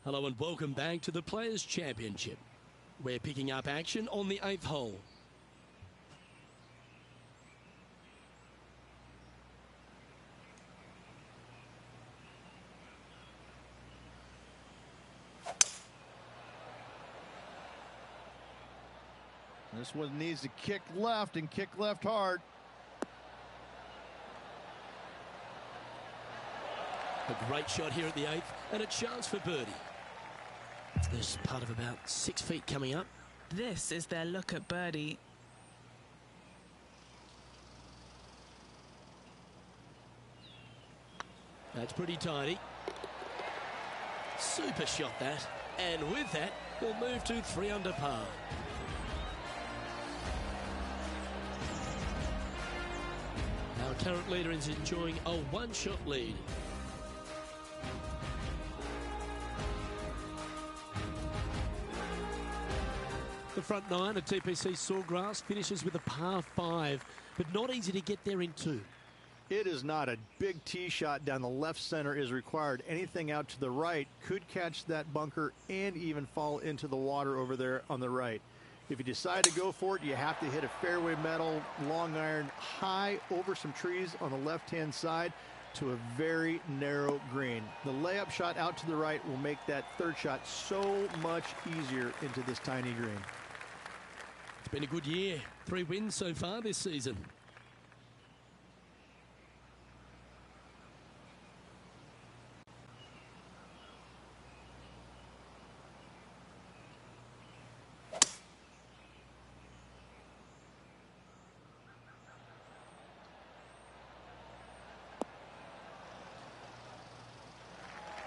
Hello and welcome back to the Players' Championship. We're picking up action on the 8th hole. This one needs to kick left and kick left hard. A great shot here at the 8th and a chance for birdie. There's part of about 6 feet coming up. This is their look at birdie. That's pretty tidy. Super shot that. And with that, we'll move to 3 under par. Our current leader is enjoying a one-shot lead. The front 9 at TPC Sawgrass finishes with a par 5, but not easy to get there in 2. It is not. A big tee shot down the left center is required. Anything out to the right could catch that bunker and even fall into the water over there on the right. If you decide to go for it, you have to hit a fairway metal long iron high over some trees on the left-hand side to a very narrow green. The layup shot out to the right will make that third shot so much easier into this tiny green. It's been a good year. 3 wins so far this season.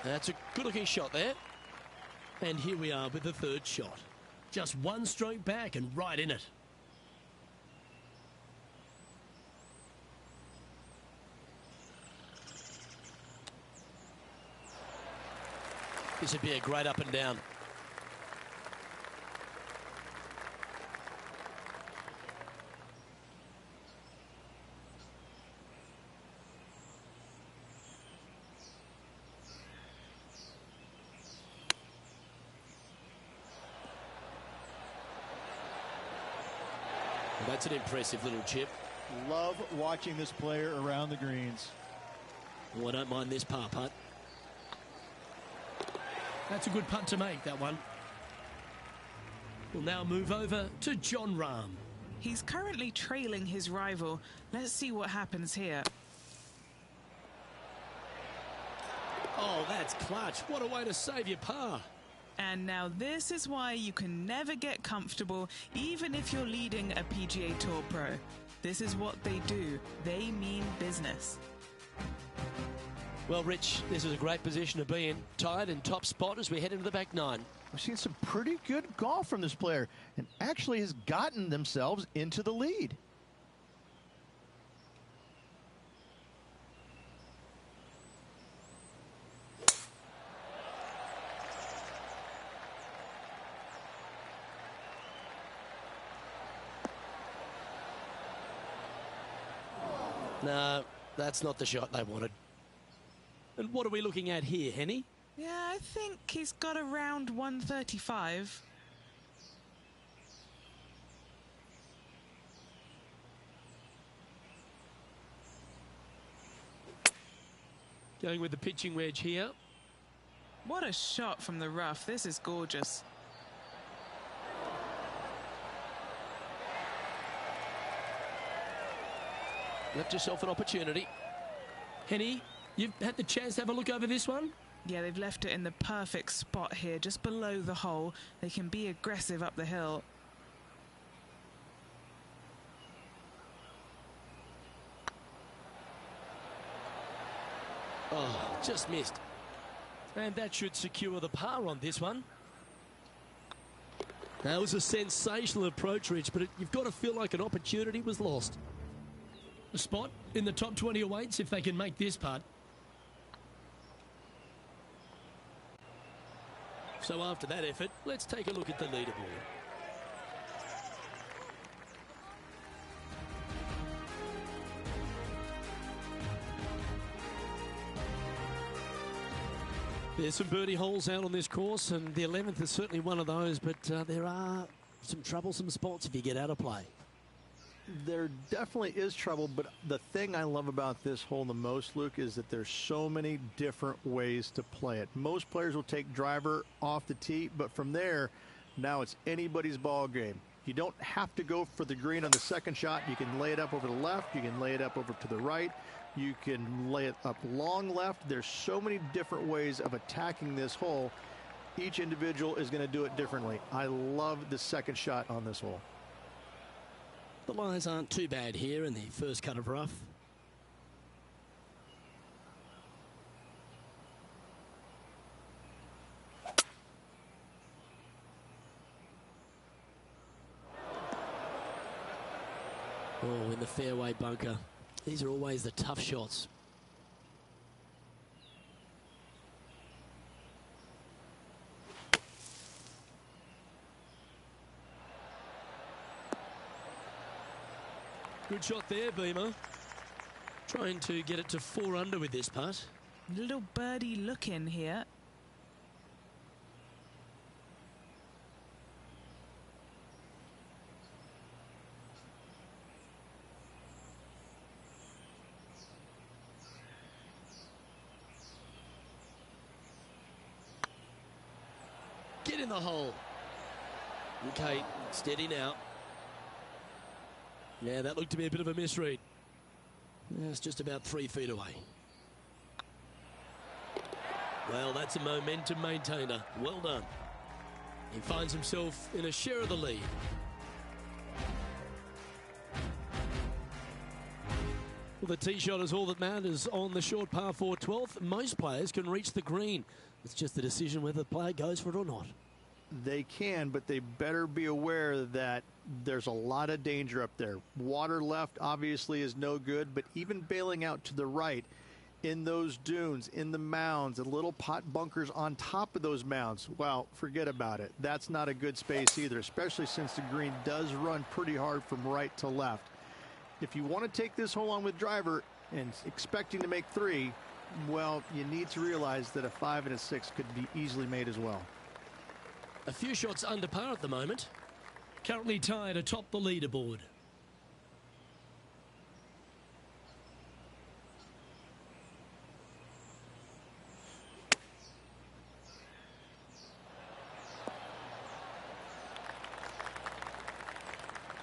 That's a good-looking shot there. And here we are with the 3rd shot. Just 1 stroke back and right in it. This would be a great up and down. That's an impressive little chip. Love watching this player around the greens. Oh, I don't mind this par putt. That's a good putt to make, that one. We'll now move over to Jon Rahm. He's currently trailing his rival. Let's see what happens here. Oh, that's clutch. What a way to save your par. And now this is why you can never get comfortable, even if you're leading a PGA Tour pro. This is what they do. They mean business. Well, Rich, this is a great position to be in. Tied in top spot as we head into the back 9. We've seen some pretty good golf from this player and actually has gotten themselves into the lead. No, that's not the shot they wanted. And what are we looking at here, Henny? Yeah, I think he's got around 135. Going with the pitching wedge here. What a shot from the rough. This is gorgeous. Left yourself an opportunity. Henny, you've had the chance to have a look over this one? Yeah, they've left it in the perfect spot here, just below the hole. They can be aggressive up the hill. Oh, just missed. And that should secure the par on this one. That was a sensational approach, Rich, but you've got to feel like an opportunity was lost. A spot in the top 20 awaits if they can make this putt. So after that effort, let's take a look at the leaderboard. There's some birdie holes out on this course, and the 11th is certainly one of those, but there are some troublesome spots if you get out of play. There definitely is trouble, but the thing I love about this hole the most, Luke, is that there's so many different ways to play it. Most players will take driver off the tee, but from there, now it's anybody's ball game. You don't have to go for the green on the second shot. You can lay it up over the left. You can lay it up over to the right. You can lay it up long left. There's so many different ways of attacking this hole. Each individual is going to do it differently. I love the second shot on this hole. The lies aren't too bad here in the first cut of rough. Oh, in the fairway bunker. These are always the tough shots. Good shot there, Beamer. Trying to get it to 4 under with this putt. Little birdie look in here. Get in the hole. Okay, steady now. Yeah, that looked to be a bit of a misread. Yeah, it's just about 3 feet away. Well, that's a momentum maintainer. Well done. He finds himself in a share of the lead. Well, the tee shot is all that matters on the short par 4 12th. Most players can reach the green. It's just a decision whether the player goes for it or not. They can, but they better be aware that there's a lot of danger up there. Water left obviously is no good, but even bailing out to the right in those dunes, in the mounds, and little pot bunkers on top of those mounds, well, forget about it. That's not a good space either, especially since the green does run pretty hard from right to left. If you want to take this hole on with driver and expecting to make 3, well, you need to realize that a 5 and a 6 could be easily made as well. A few shots under par at the moment. Currently tied atop the leaderboard.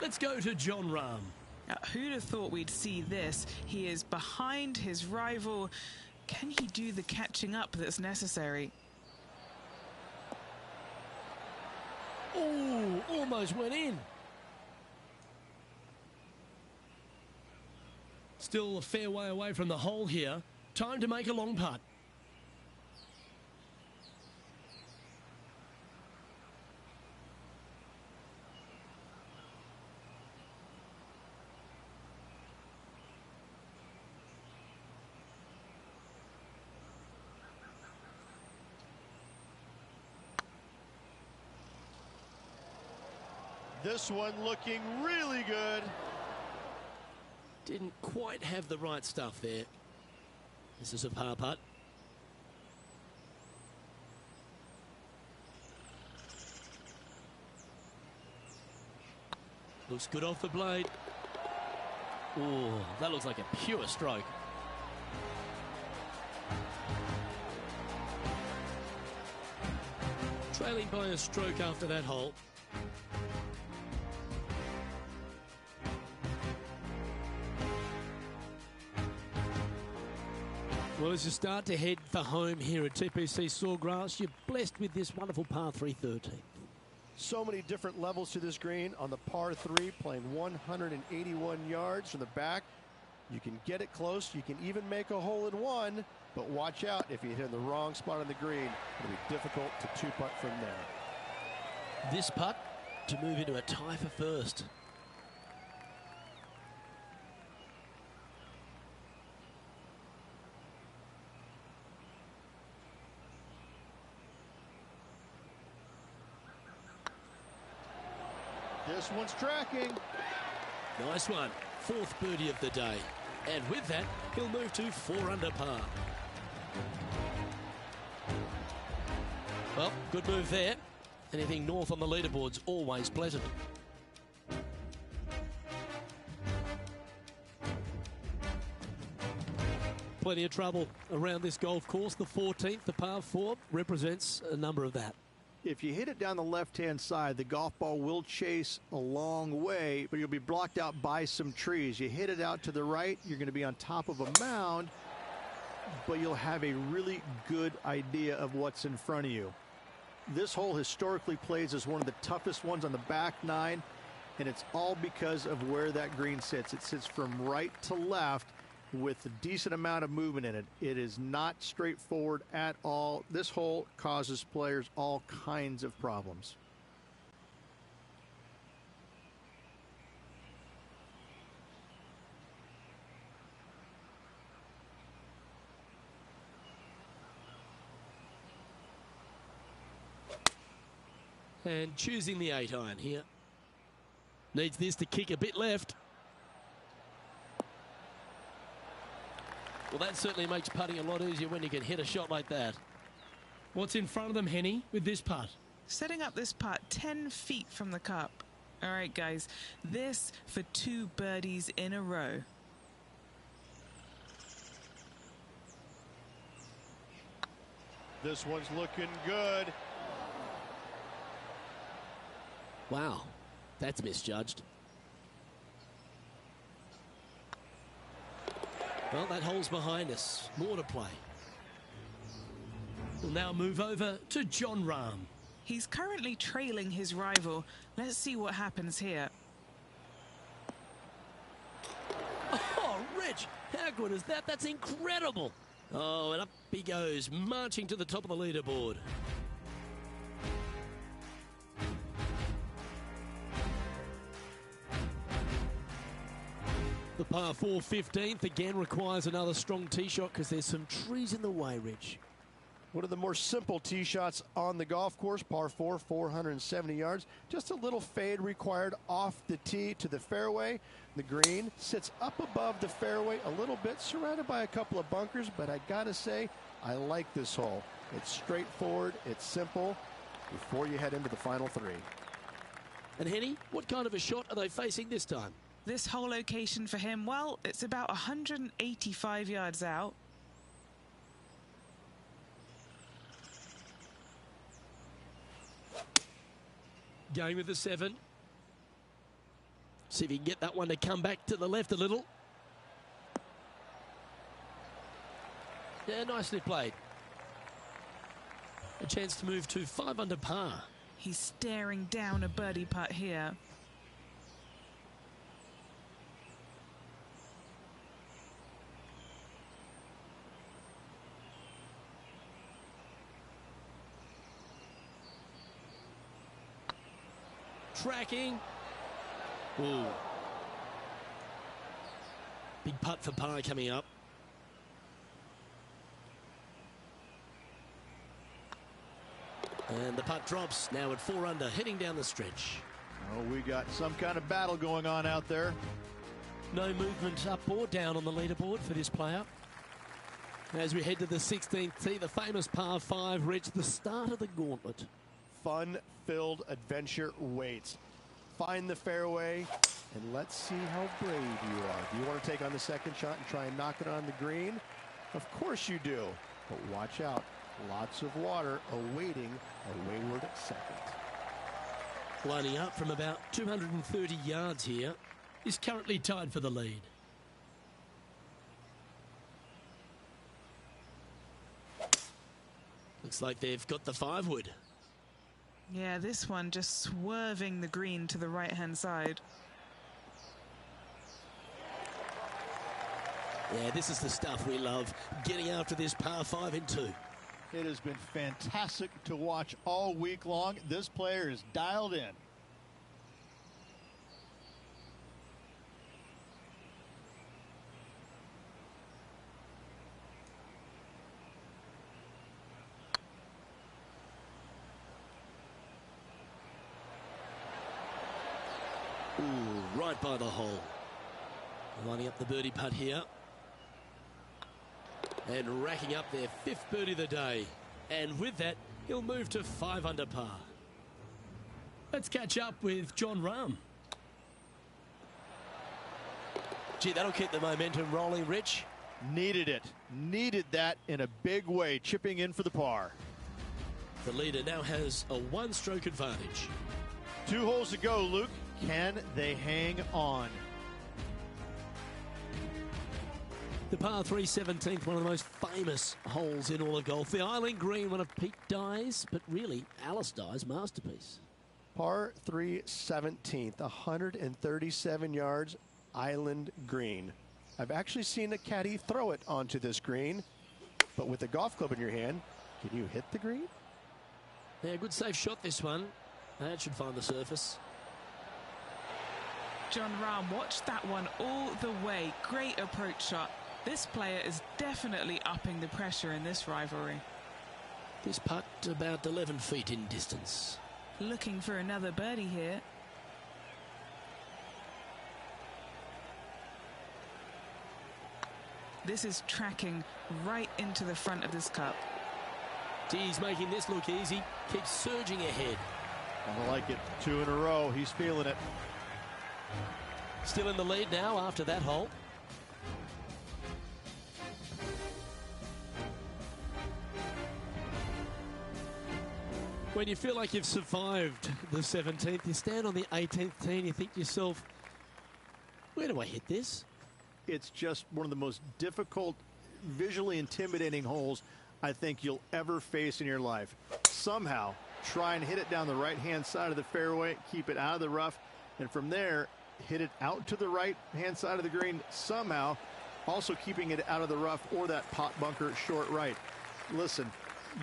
Let's go to Jon Rahm. Who'd have thought we'd see this? He is behind his rival. Can he do the catching up that's necessary? Oh, almost went in. Still a fair way away from the hole here. Time to make a long putt. This one looking really good. Didn't quite have the right stuff there. This is a par putt. Looks good off the blade. Oh, that looks like a pure stroke. Trailing by a stroke after that hole. Well, as you start to head for home here at TPC Sawgrass, you're blessed with this wonderful par 3 13. So many different levels to this green. On the par 3, playing 181 yards from the back. You can get it close. You can even make a hole in one. But watch out if you hit in the wrong spot on the green. It'll be difficult to 2-putt from there. This putt to move into a tie for first. This one's tracking. Nice one. 4th birdie of the day. And with that, he'll move to 4 under par. Well, good move there. Anything north on the leaderboard's always pleasant. Plenty of trouble around this golf course. The 14th, the par 4, represents a number of that. If you hit it down the left-hand side, the golf ball will chase a long way, but you'll be blocked out by some trees. You hit it out to the right, you're going to be on top of a mound, but you'll have a really good idea of what's in front of you. This hole historically plays as one of the toughest ones on the back nine, and it's all because of where that green sits. It sits from right to left with a decent amount of movement in it. It is not straightforward at all. This hole causes players all kinds of problems. And choosing the 8-iron here. Needs this to kick a bit left. Well, that certainly makes putting a lot easier when you can hit a shot like that. What's in front of them, Henny, with this putt? Setting up this putt 10 feet from the cup. All right, guys, this for 2 birdies in a row. This one's looking good. Wow, that's misjudged. Well, that hole's behind us. More to play. We'll now move over to Jon Rahm. He's currently trailing his rival. Let's see what happens here. Oh, Rich, how good is that? That's incredible. Oh, and up he goes, marching to the top of the leaderboard. The par 4 15th again requires another strong tee shot because there's some trees in the way, Rich. One of the more simple tee shots on the golf course, par 4, 470 yards. Just a little fade required off the tee to the fairway. The green sits up above the fairway a little bit, surrounded by a couple of bunkers, but I gotta say, I like this hole. It's straightforward, it's simple, before you head into the final 3. And Henny, what kind of a shot are they facing this time? This whole location for him, well, it's about 185 yards out. Going with the 7. See if he can get that one to come back to the left a little. Yeah, nicely played. A chance to move to 5 under par. He's staring down a birdie putt here. Tracking. Ooh. Big putt for par coming up. And the putt drops now at 4 under, heading down the stretch. Oh, we got some kind of battle going on out there. No movement up or down on the leaderboard for this player. As we head to the 16th tee, the famous par 5 reached the start of the gauntlet. Fun-filled adventure waits. Find the fairway, and let's see how brave you are. Do you want to take on the second shot and try and knock it on the green? Of course you do, but watch out. Lots of water awaiting a wayward second. Lining up from about 230 yards here, is currently tied for the lead. Looks like they've got the 5-wood. Yeah, this one just swerving the green to the right-hand side. Yeah, this is the stuff we love, getting after this par 5 in 2. It has been fantastic to watch all week long. This player is dialed in. Ooh, right by the hole. Lining up the birdie putt here. And racking up their 5th birdie of the day. And with that, He'll move to 5 under par. Let's catch up with John Rahm. Gee, that'll keep the momentum rolling, Rich. Needed it. Needed that in a big way, chipping in for the par. The leader now has a 1-stroke advantage. 2 holes to go, Luke. Can they hang on? The par 3 17th, one of the most famous holes in all of golf. The Island Green, one of Pete Dye's, but really Alice Dye's masterpiece. Par 3 17th, 137 yards, Island Green. I've actually seen a caddy throw it onto this green, but with a golf club in your hand, can you hit the green? Yeah, good safe shot this one. That should find the surface. John Rahm watched that one all the way. Great approach shot. This player is definitely upping the pressure in this rivalry. This putt about 11 feet in distance. Looking for another birdie here. This is tracking right into the front of this cup. He's making this look easy. Keeps surging ahead. I like it. 2 in a row. He's feeling it. Still in the lead now after that hole. When you feel like you've survived the 17th, you stand on the 18th tee and you think to yourself, where do I hit this? It's just one of the most difficult, visually intimidating holes I think you'll ever face in your life. Somehow, try and hit it down the right-hand side of the fairway, keep it out of the rough, and from there, hit it out to the right-hand side of the green, somehow, also keeping it out of the rough or that pot bunker short right. Listen,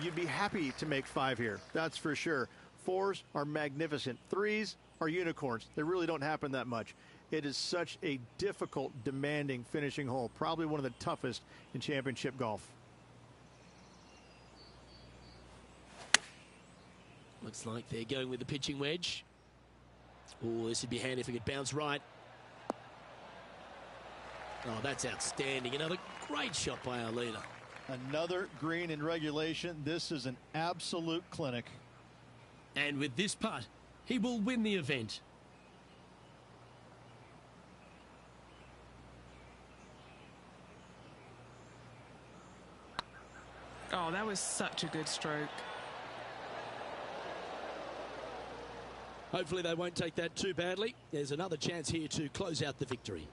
you'd be happy to make 5 here, that's for sure. 4s are magnificent. 3s are unicorns. They really don't happen that much. It is such a difficult, demanding finishing hole, probably one of the toughest in championship golf. Looks like they're going with the pitching wedge. Oh, this would be handy if it could bounce right. Oh, that's outstanding. Another great shot by our leader. Another green in regulation. This is an absolute clinic. And with this putt, he will win the event. Oh, that was such a good stroke. Hopefully they won't take that too badly. There's another chance here to close out the victory.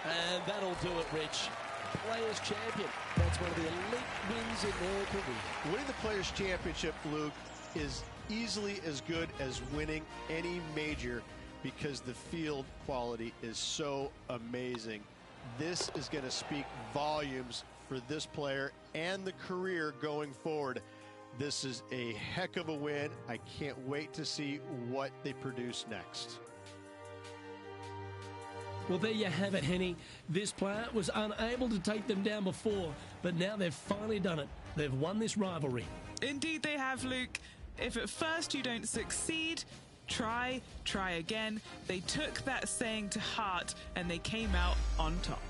And that'll do it, Rich. Players' Champion. That's one of the elite wins in their career. Winning the Players' Championship, Luke, is easily as good as winning any major because the field quality is so amazing. This is going to speak volumes for this player and the career going forward. This is a heck of a win. I can't wait to see what they produce next. Well, there you have it, Henny. This player was unable to take them down before, but now they've finally done it. They've won this rivalry. Indeed they have, Luke. If at first you don't succeed, try again. They took that saying to heart and they came out on top.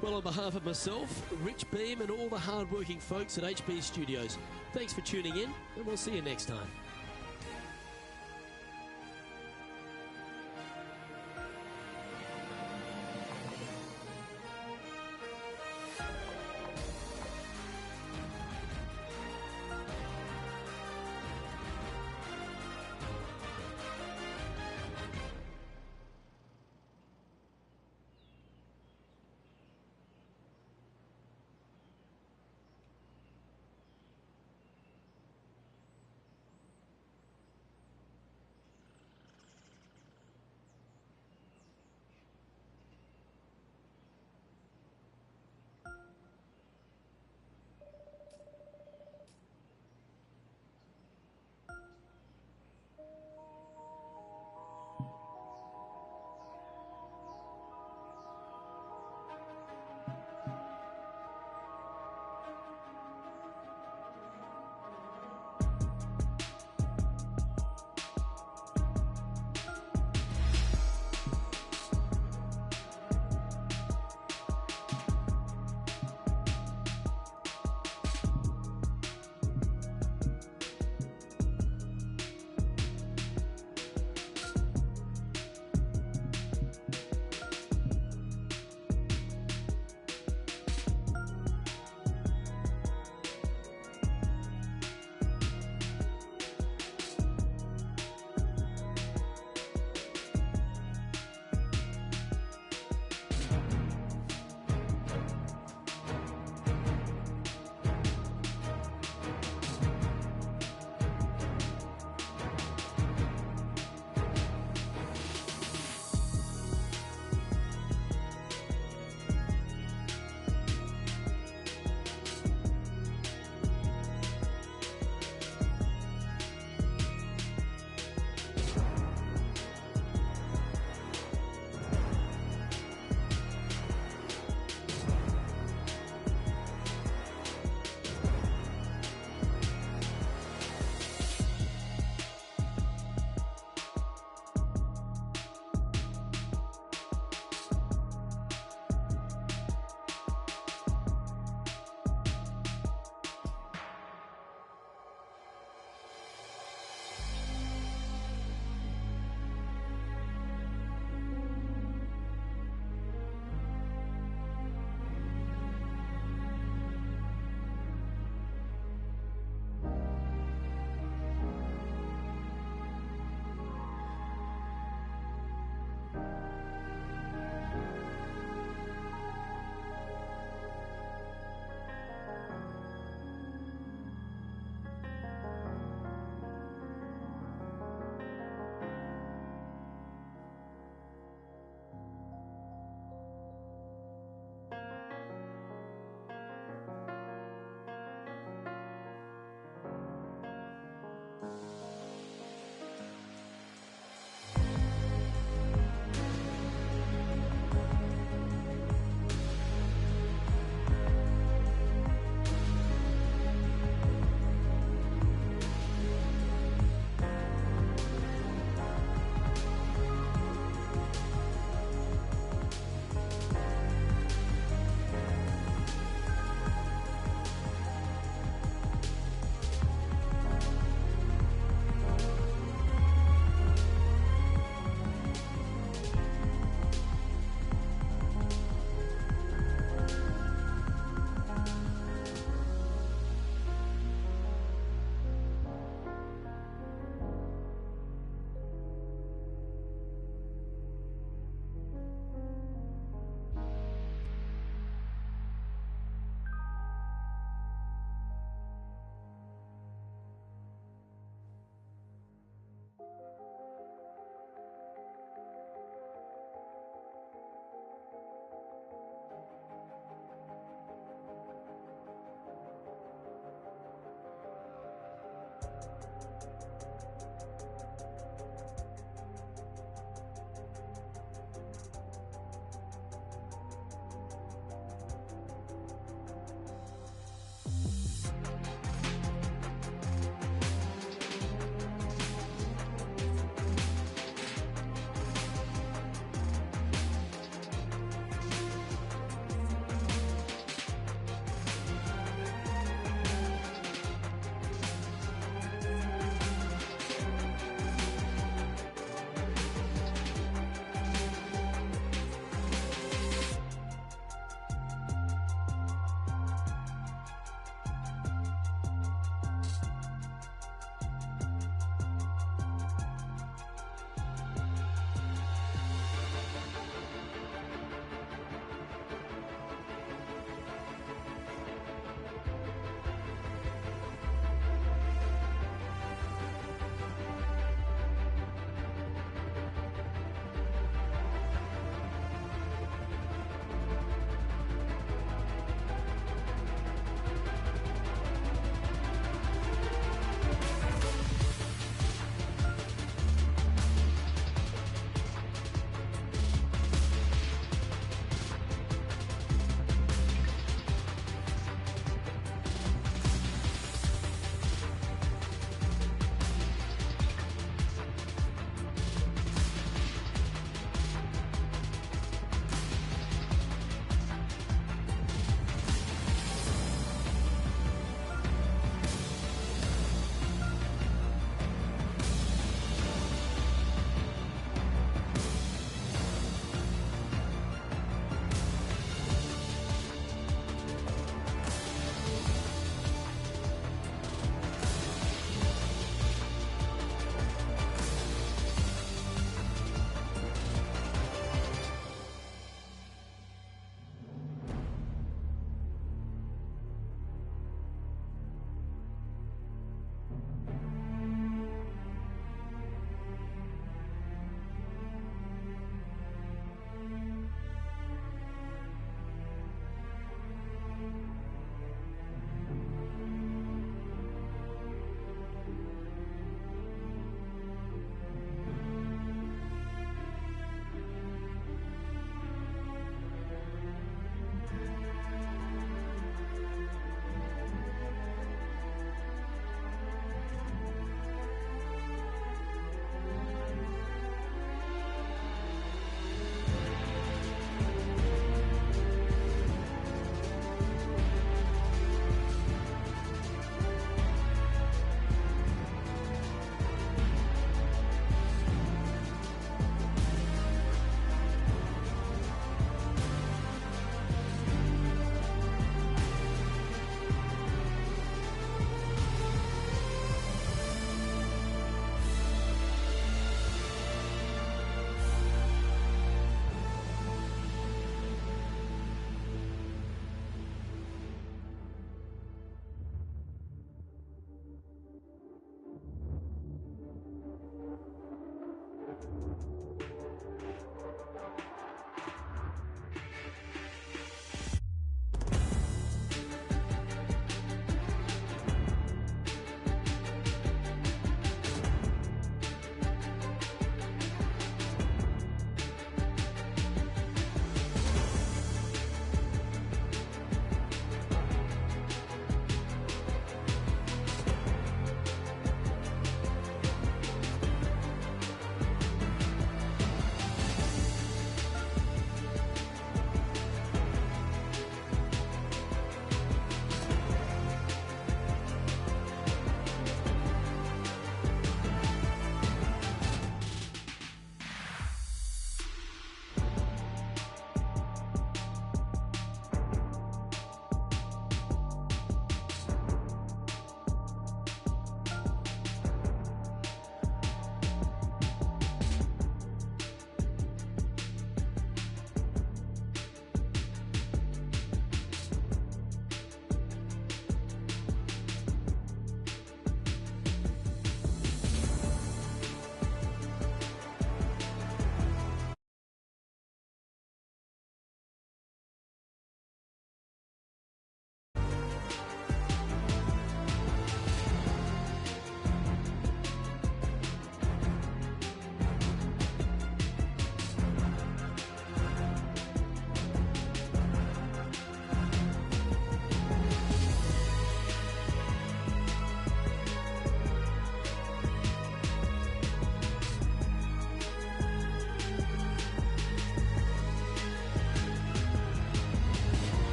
Well, on behalf of myself, Rich Beam, and all the hard-working folks at HB Studios, thanks for tuning in, and we'll see you next time.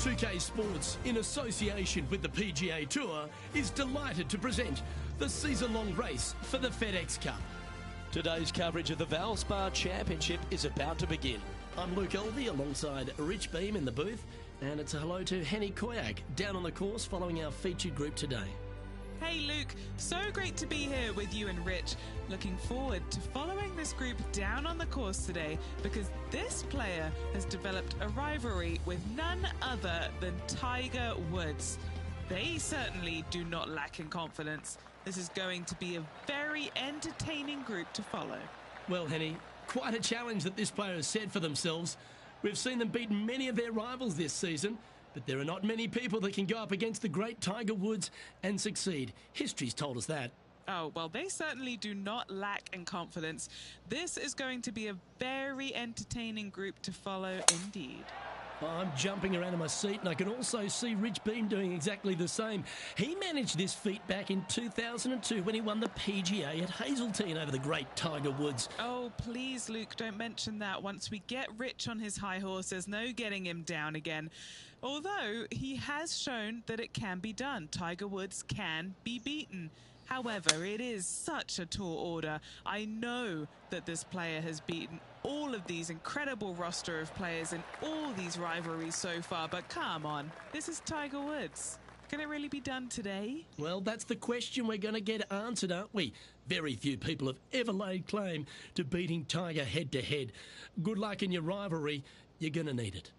2K Sports, in association with the PGA Tour, is delighted to present the season-long race for the FedEx Cup. Today's coverage of the Valspar Championship is about to begin. I'm Luke Elvey alongside Rich Beam in the booth, and it's a hello to Henny Koyak down on the course following our featured group today. Hey Luke, so great to be here with you and Rich. Looking forward to following this group down on the course today because this player has developed a rivalry with none other than Tiger Woods. They certainly do not lack in confidence. This is going to be a very entertaining group to follow. Well, Henny, quite a challenge that this player has set for themselves. We've seen them beat many of their rivals this season, but there are not many people that can go up against the great Tiger Woods and succeed. History's told us that. Oh, well, they certainly do not lack in confidence. This is going to be a very entertaining group to follow indeed. I'm jumping around in my seat, and I can also see Rich Beam doing exactly the same. He managed this feat back in 2002 when he won the PGA at Hazeltine over the great Tiger Woods. Oh, please, Luke, don't mention that. Once we get Rich on his high horse, there's no getting him down again. Although he has shown that it can be done. Tiger Woods can be beaten. However, it is such a tall order. I know that this player has beaten all of these incredible roster of players in all these rivalries so far, but come on, this is Tiger Woods. Can it really be done today? Well, that's the question we're going to get answered, aren't we? Very few people have ever laid claim to beating Tiger head-to-head. Good luck in your rivalry. You're going to need it.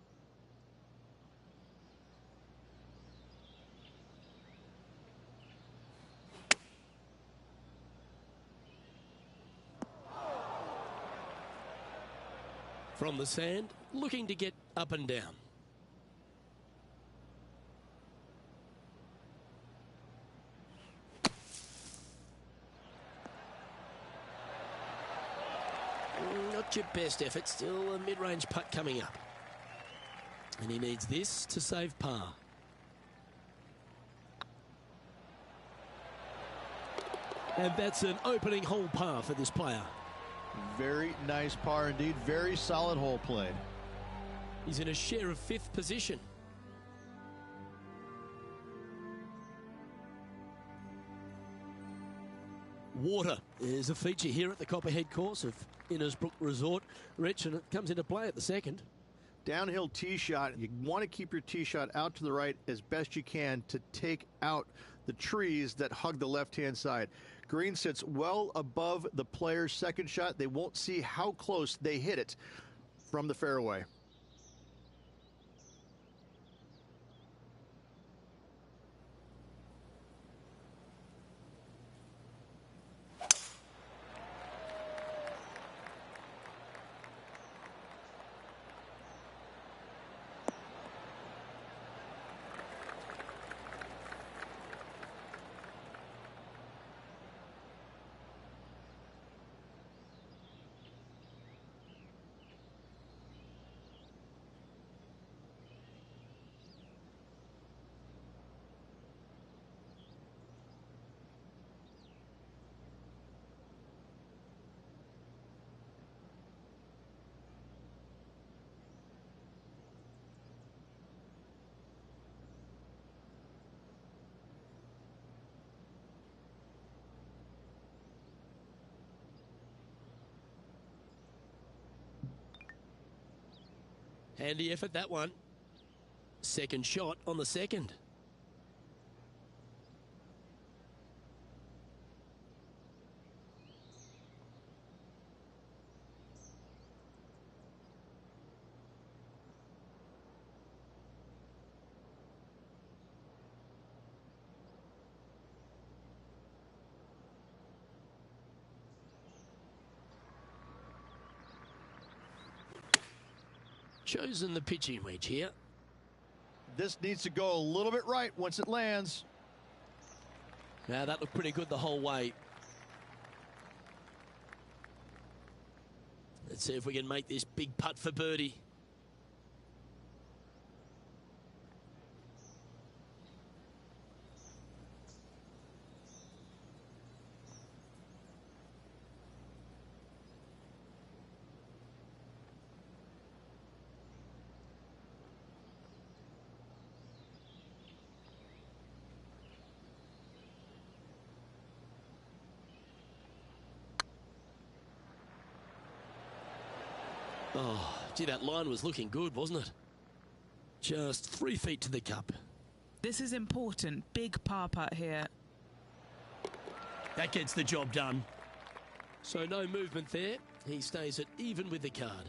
From the sand, looking to get up and down. Not your best effort, still a mid-range putt coming up. And he needs this to save par. And that's an opening hole par for this player. Very nice par indeed. Very solid hole played. He's in a share of 5th position. Water is a feature here at the Copperhead course of Innisbrook Resort, Rich, and it comes into play at the second. Downhill tee shot. You want to keep your tee shot out to the right as best you can to take out the trees that hug the left-hand side. Green sits well above the player's second shot. They won't see how close they hit it from the fairway. Handy effort, that one. Second shot on the second. Chosen the pitching wedge here. This needs to go a little bit right once it lands. Now that looked pretty good the whole way. Let's see if we can make this big putt for birdie. Oh, gee, that line was looking good, wasn't it? Just 3 feet to the cup. This is important. Big par putt here. That gets the job done. So no movement there. He stays at even with the card.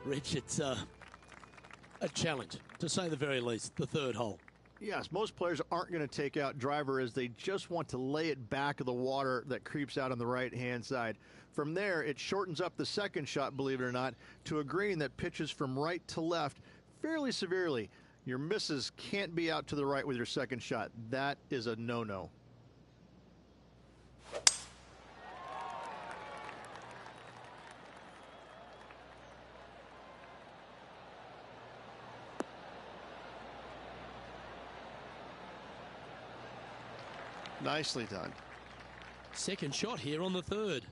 Rich, it's a challenge, to say the very least, the third hole. Yes, most players aren't going to take out driver as they just want to lay it back of the water that creeps out on the right-hand side. From there, it shortens up the second shot, believe it or not, to a green that pitches from right to left fairly severely. Your misses can't be out to the right with your second shot. That is a no-no. Nicely done. Second shot here on the third.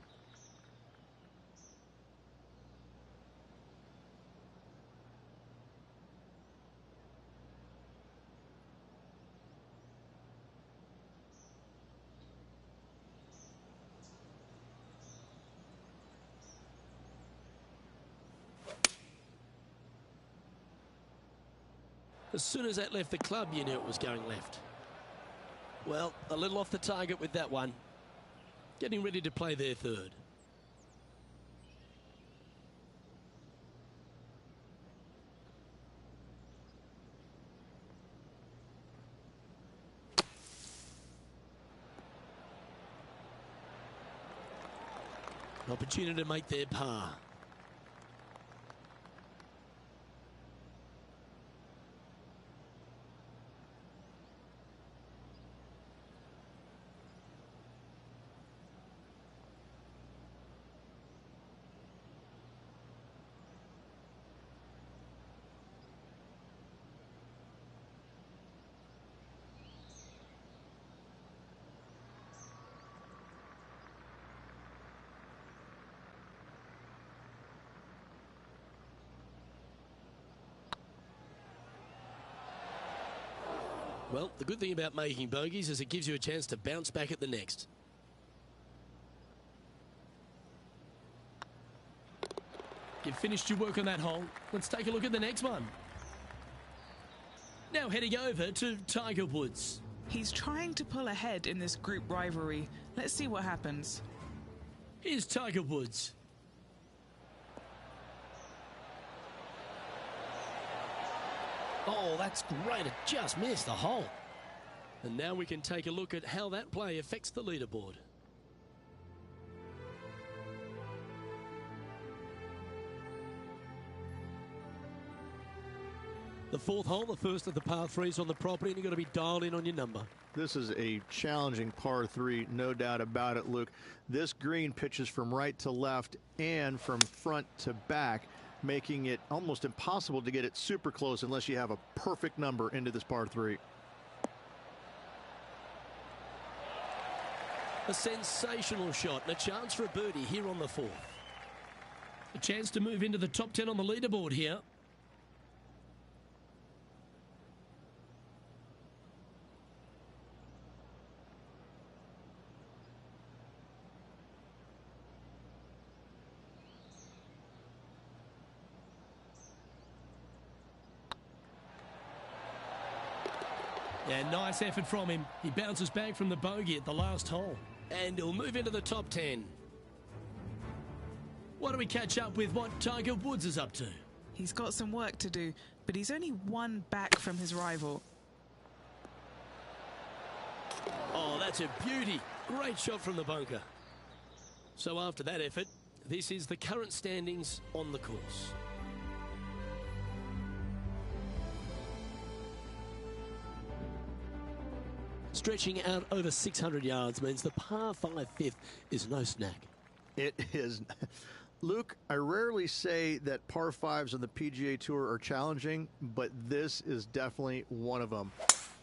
As soon as that left the club, you knew it was going left. Well, a little off the target with that one. Getting ready to play their third. An opportunity to make their par. Well, the good thing about making bogeys is it gives you a chance to bounce back at the next. You've finished your work on that hole. Let's take a look at the next one. Now heading over to Tiger Woods. He's trying to pull ahead in this group rivalry. Let's see what happens. Here's Tiger Woods. Oh, that's great. It just missed the hole. And now we can take a look at how that play affects the leaderboard. The fourth hole, the first of the par threes on the property, and you've got to be dialed in on your number. This is a challenging par three, no doubt about it, Luke. This green pitches from right to left and from front to back, making it almost impossible to get it super close unless you have a perfect number into this par three. A sensational shot and a chance for a birdie here on the fourth. A chance to move into the top 10 on the leaderboard here. Yeah, nice effort from him. He bounces back from the bogey at the last hole. And he'll move into the top 10. Why don't we catch up with what Tiger Woods is up to? He's got some work to do, but he's only one back from his rival. Oh, that's a beauty. Great shot from the bunker. So after that effort, this is the current standings on the course. Stretching out over 600 yards means the par 5 fifth is no snack. It is. Luke, I rarely say that par fives on the PGA Tour are challenging, but this is definitely one of them.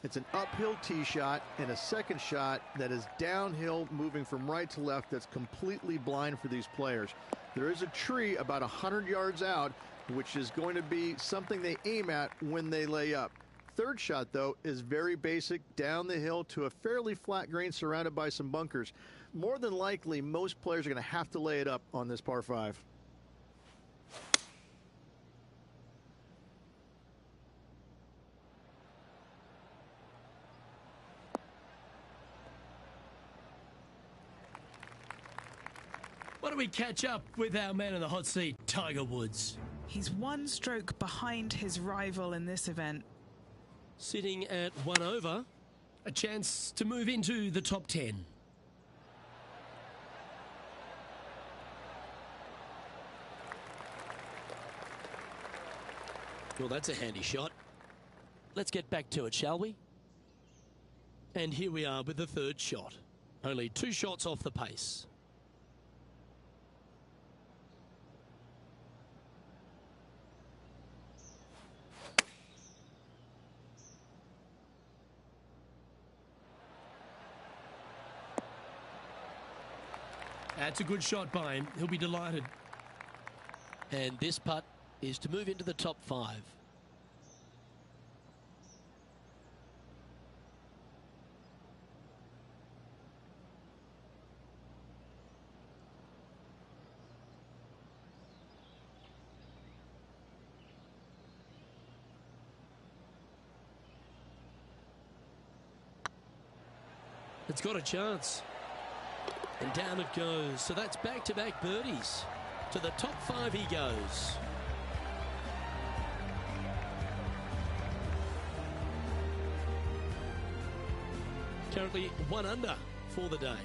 It's an uphill tee shot and a second shot that is downhill, moving from right to left, that's completely blind for these players. There is a tree about 100 yards out, which is going to be something they aim at when they lay up. third shot, though, is very basic, down the hill to a fairly flat green surrounded by some bunkers. More than likely, most players are going to have to lay it up on this par 5. Why don't we catch up with our man in the hot seat, Tiger Woods? He's one stroke behind his rival in this event. Sitting at 1 over, a chance to move into the top 10. Well, that's a handy shot. Let's get back to it, shall we? And here we are with the third shot. Only 2 shots off the pace. That's a good shot by him. He'll be delighted. And this putt is to move into the top 5. It's got a chance. And down it goes. So that's back-to-back birdies. To the top 5 he goes. Currently 1 under for the day.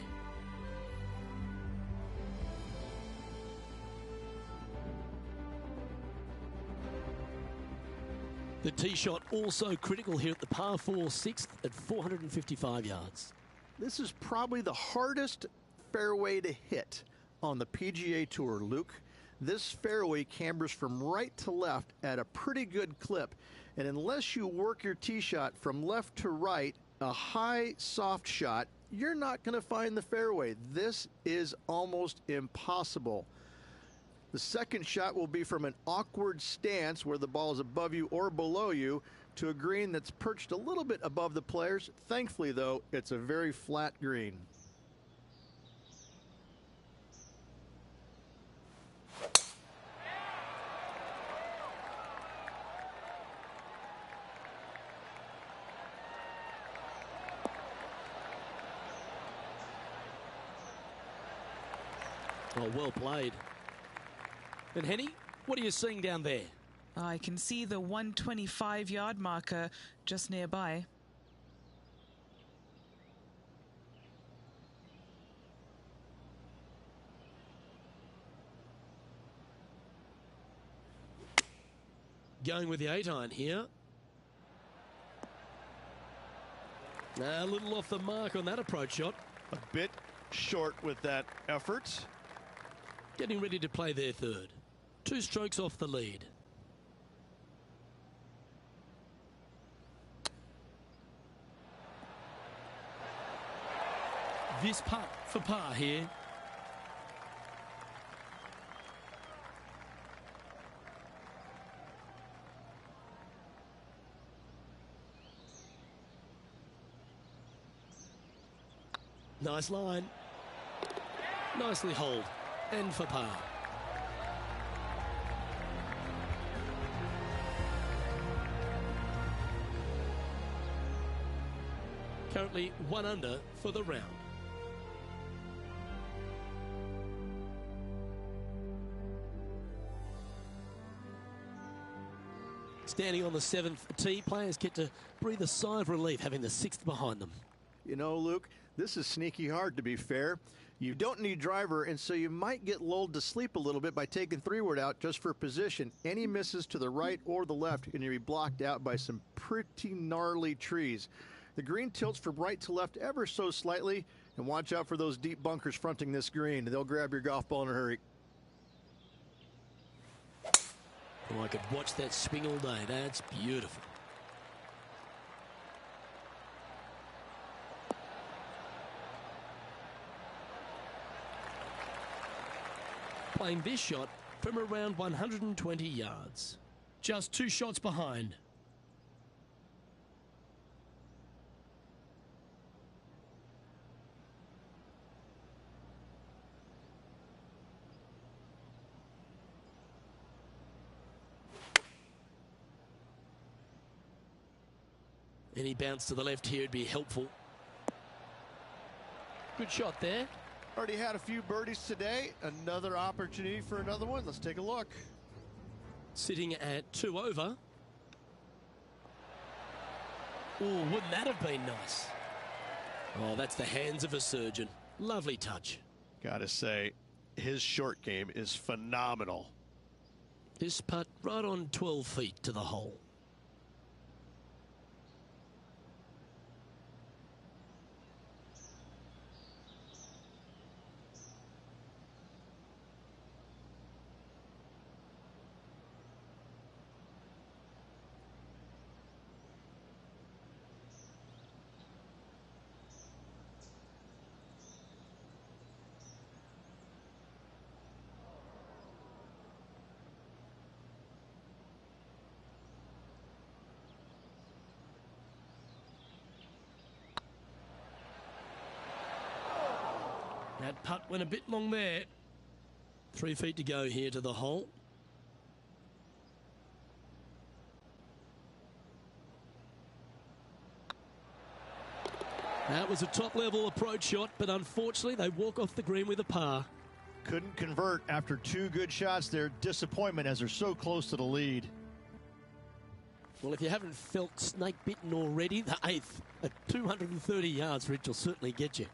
The tee shot also critical here at the par 4 6th at 455 yards. This is probably the hardest fairway to hit on the PGA Tour, Luke. This fairway cambers from right to left at a pretty good clip, and unless you work your tee shot from left to right, a high soft shot, you're not going to find the fairway. This is almost impossible. The second shot will be from an awkward stance where the ball is above you or below you to a green that's perched a little bit above the players. Thankfully, though, it's a very flat green. Oh, well played. And Henny, what are you seeing down there? I can see the 125-yard marker just nearby. Going with the 8-iron here. A little off the mark on that approach shot. A bit short with that effort. Getting ready to play their third. 2 strokes off the lead. This putt for par here. Nice line. Nicely holed. And for par. Currently 1 under for the round. Standing on the 7th tee, players get to breathe a sigh of relief having the 6th behind them. You know, Luke, this is sneaky hard, to be fair. You don't need driver, and so you might get lulled to sleep a little bit by taking 3-wood out just for position. Any misses to the right or the left, and you'll be blocked out by some pretty gnarly trees. The green tilts from right to left ever so slightly, and watch out for those deep bunkers fronting this green. They'll grab your golf ball in a hurry. Oh, I could watch that swing all day. That's beautiful. Playing this shot from around 120 yards. Just 2 shots behind. Any bounce to the left here would be helpful. Good shot there. Already had a few birdies today. Another opportunity for another one. Let's take a look. Sitting at 2 over. Oh, wouldn't that have been nice? Oh, that's the hands of a surgeon. Lovely touch. Gotta say, his short game is phenomenal. This putt right on 12 feet to the hole. That putt went a bit long there. 3 feet to go here to the hole. That was a top-level approach shot, but unfortunately they walk off the green with a par. Couldn't convert after 2 good shots there. Disappointment as they're so close to the lead. Well, if you haven't felt snake-bitten already, the 8th at 230 yards, Rich, will certainly get you.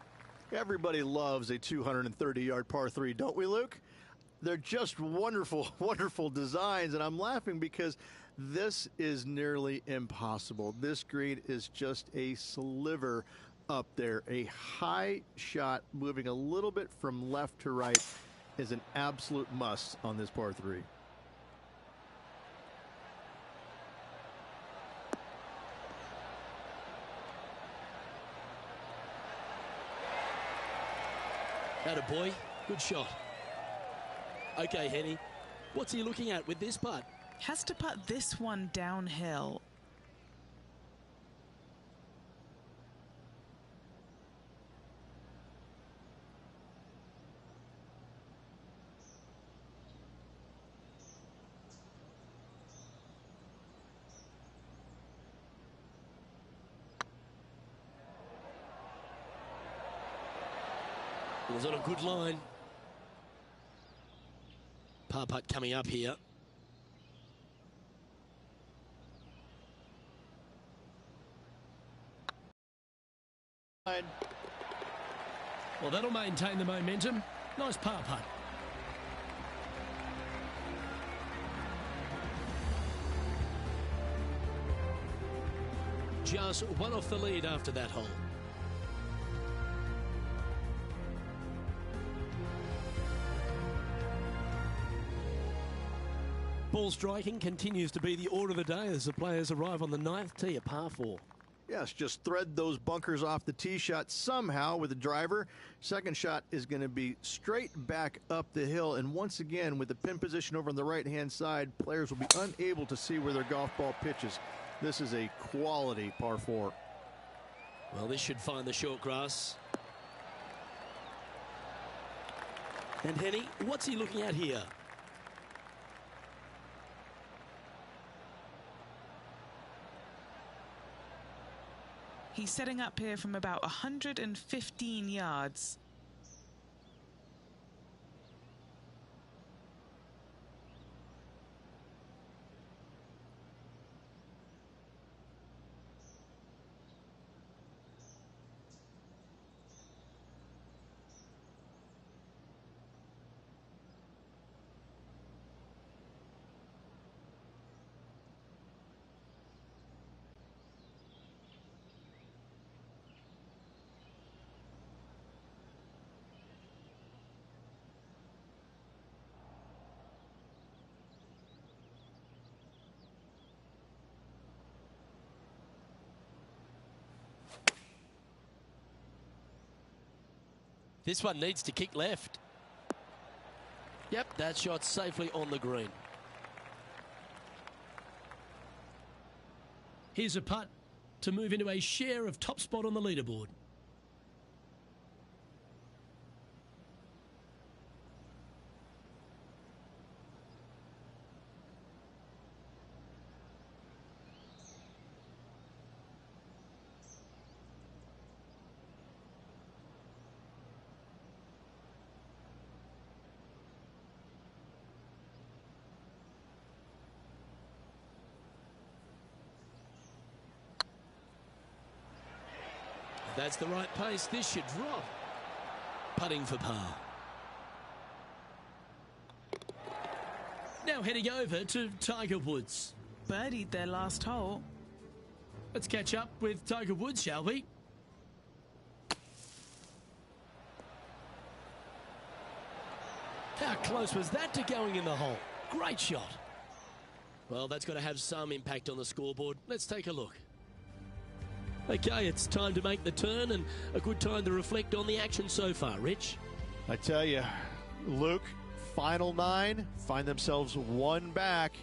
Everybody loves a 230-yard par 3, don't we, Luke? They're just wonderful, wonderful designs, and I'm laughing because this is nearly impossible. This green is just a sliver up there. A high shot moving a little bit from left to right is an absolute must on this par 3. Attaboy, good shot. Okay, Henny, what's he looking at with this putt? Has to putt this one downhill. It was on a good line. Par putt coming up here. Well, that'll maintain the momentum. Nice par putt. Just one off the lead after that hole. Ball striking continues to be the order of the day as the players arrive on the 9th tee, a par 4. Yes, just thread those bunkers off the tee shot somehow with the driver. Second shot is going to be straight back up the hill. And once again, with the pin position over on the right-hand side, players will be unable to see where their golf ball pitches. This is a quality par 4. Well, this should find the short grass. And Henny, what's he looking at here? He's setting up here from about 115 yards. This one needs to kick left. Yep, that shot's safely on the green. Here's a putt to move into a share of top spot on the leaderboard. that's the right pace. This should drop. Putting for par. Now heading over to Tiger Woods. Birdied their last hole. Let's catch up with Tiger Woods, shall we? How close was that to going in the hole? Great shot. Well, that's got to have some impact on the scoreboard. Let's take a look. Okay, it's time to make the turn and a good time to reflect on the action so far, Rich. I tell you, Luke, final 9, find themselves 1 back.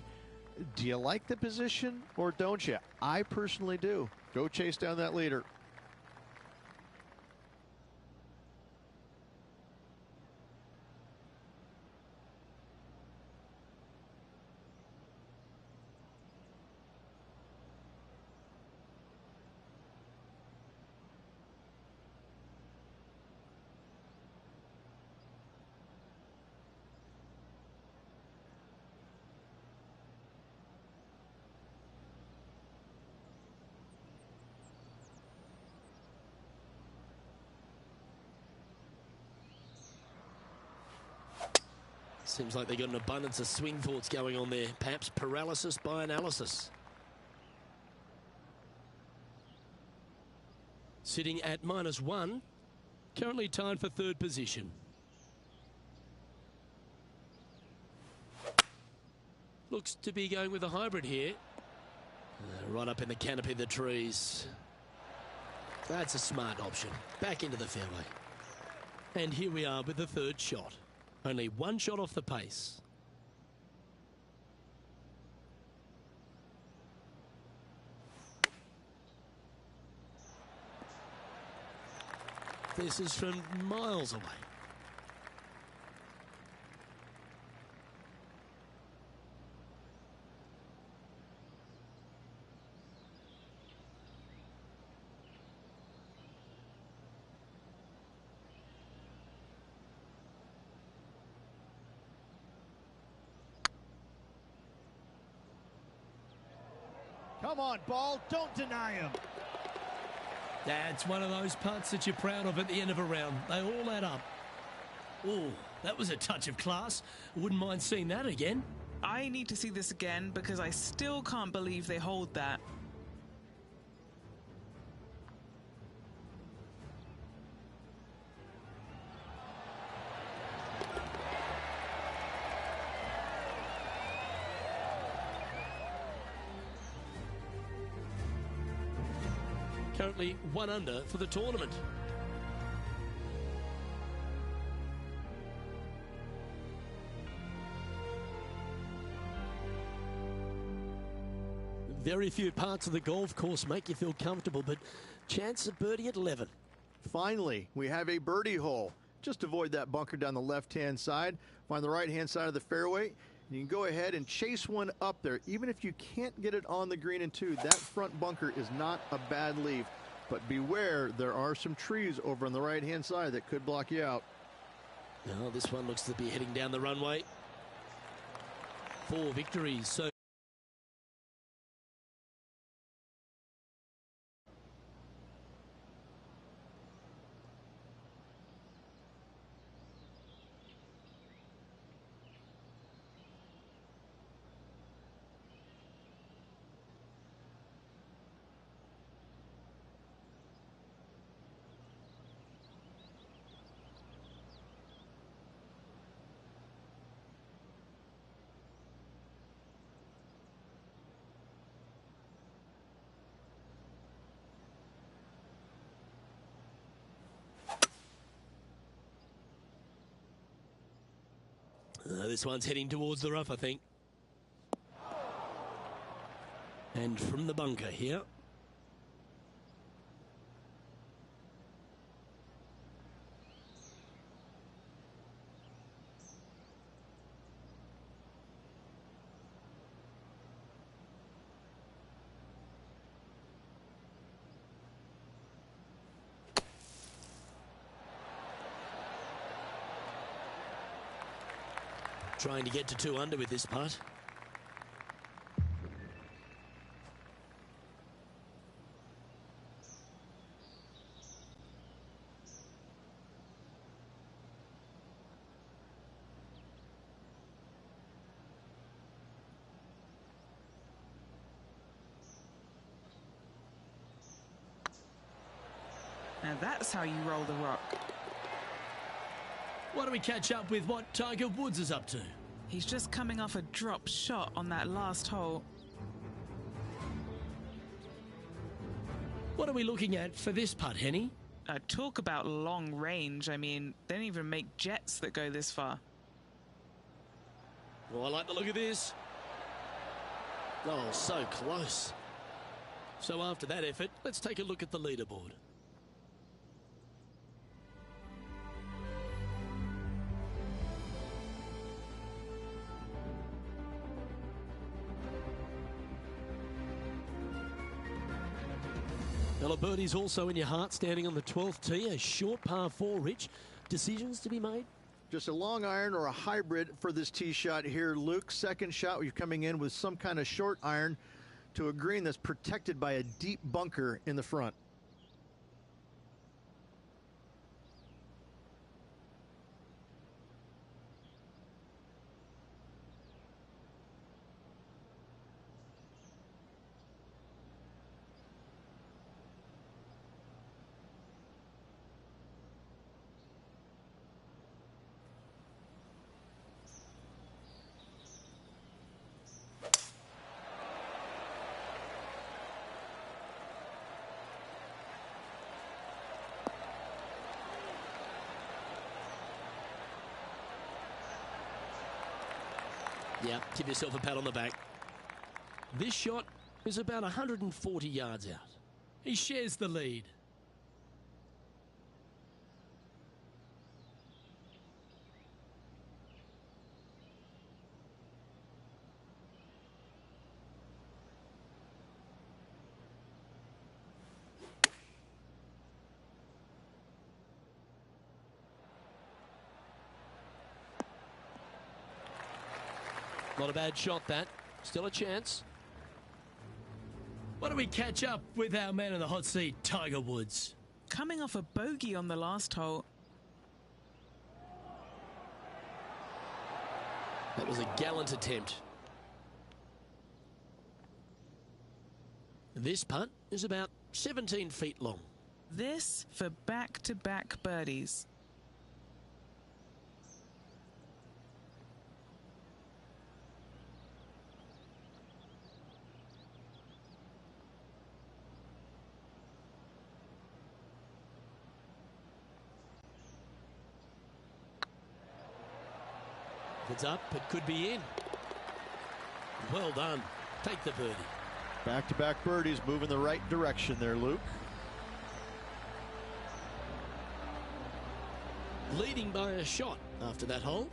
Do you like the position or don't you? I personally do. Go chase down that leader. Seems like they've got an abundance of swing thoughts going on there. Perhaps paralysis by analysis. Sitting at -1. Currently tied for 3rd position. Looks to be going with a hybrid here. Right up in the canopy of the trees. That's a smart option. Back into the fairway. And here we are with the 3rd shot. Only 1 shot off the pace. This is from miles away. Come on, ball. Don't deny him. That's one of those putts that you're proud of at the end of a round. They all add up. Oh, that was a touch of class. Wouldn't mind seeing that again. I need to see this again because I still can't believe they hold that. Currently 1 under for the tournament. Very few parts of the golf course make you feel comfortable, but chance of birdie at 11. Finally, we have a birdie hole. Just avoid that bunker down the left-hand side. Find the right-hand side of the fairway. You can go ahead and chase one up there. Even if you can't get it on the green in 2, that front bunker is not a bad leave. But beware, there are some trees over on the right-hand side that could block you out. Now, this one looks to be heading down the runway. 4 victories. So this one's heading towards the rough, I think. And from the bunker here. Trying to get to 2 under with this putt. Now that's how you roll the rock. Why don't we catch up with what Tiger Woods is up to? He's just coming off a drop shot on that last hole. What are we looking at for this putt, Henny? Talk about long range. I mean, they don't even make jets that go this far. Oh, I like the look of this. Oh, so close. So after that effort, let's take a look at the leaderboard. Well, a birdie's also in your heart, standing on the 12th tee, a short par 4, Rich. Decisions to be made? Just a long iron or a hybrid for this tee shot here, Luke. Second shot, you're coming in with some kind of short iron to a green that's protected by a deep bunker in the front. Yeah, give yourself a pat on the back. This shot is about 140 yards out. He shares the lead. Not a bad shot, that. Still a chance. Why don't we catch up with our man in the hot seat, Tiger Woods? Coming off a bogey on the last hole. That was a gallant attempt. This putt is about 17 feet long. This for back-to-back birdies. If it's up, it could be in. Well done. Take the birdie. Back-to-back birdies, moving the right direction there, Luke. Leading by a shot after that hole.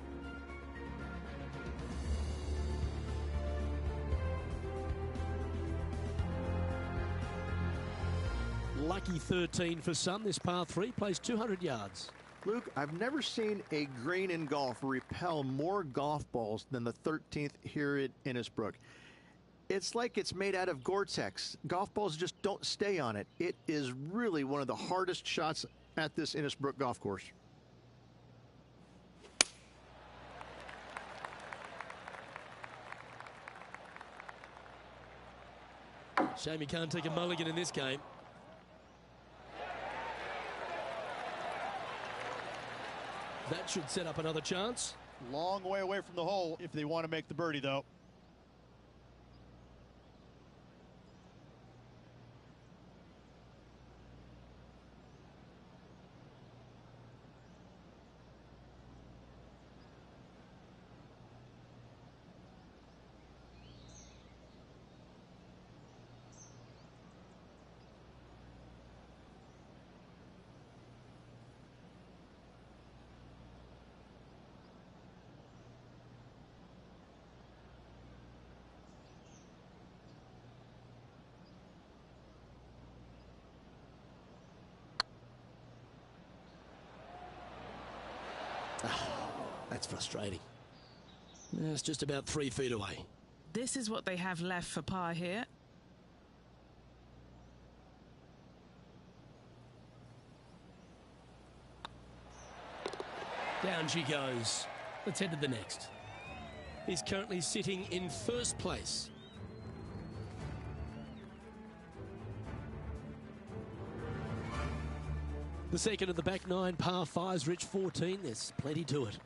Lucky 13 for some. This par 3 plays 200 yards. Luke, I've never seen a green in golf repel more golf balls than the 13th here at Innisbrook. It's like it's made out of Gore-Tex. Golf balls just don't stay on it. It is really one of the hardest shots at this Innisbrook golf course. Shame he can't take a mulligan in this game. That should set up another chance. Long way away from the hole if they want to make the birdie, though. That's frustrating. It's just about 3 feet away. This is what they have left for par here. Down she goes. Let's head to the next. He's currently sitting in first place. The second of the back nine par fives, Rich 14. There's plenty to it.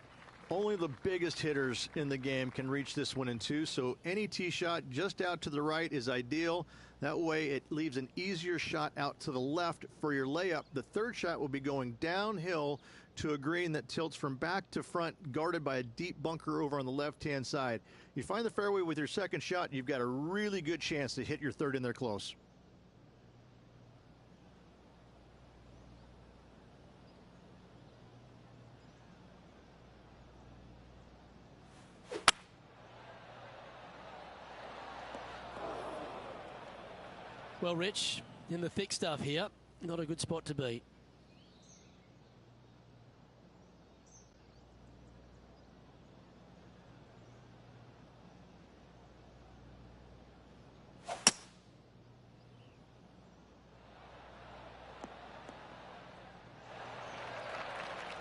Only the biggest hitters in the game can reach this one in two, so any tee shot just out to the right is ideal. That way it leaves an easier shot out to the left for your layup. The third shot will be going downhill to a green that tilts from back to front, guarded by a deep bunker over on the left-hand side. You find the fairway with your second shot, you've got a really good chance to hit your third in there close. Well, Rich, in the thick stuff here, not a good spot to be.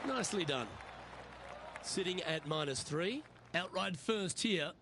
Nicely done. Sitting at -3. Outright first here.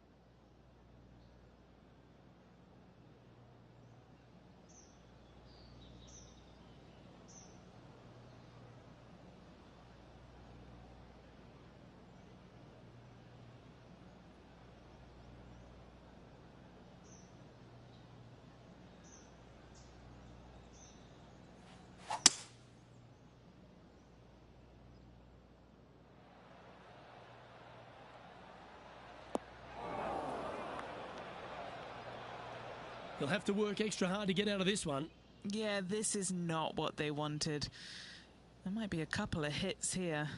He'll have to work extra hard to get out of this one. Yeah, this is not what they wanted. There might be a couple of hits here.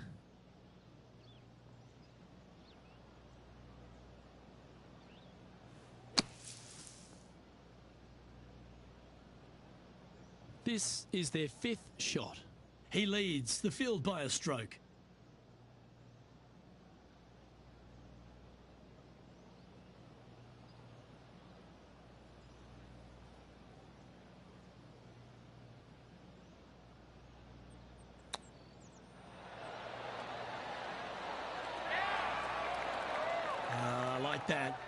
This is their fifth shot. He leads the field by a stroke. Like that.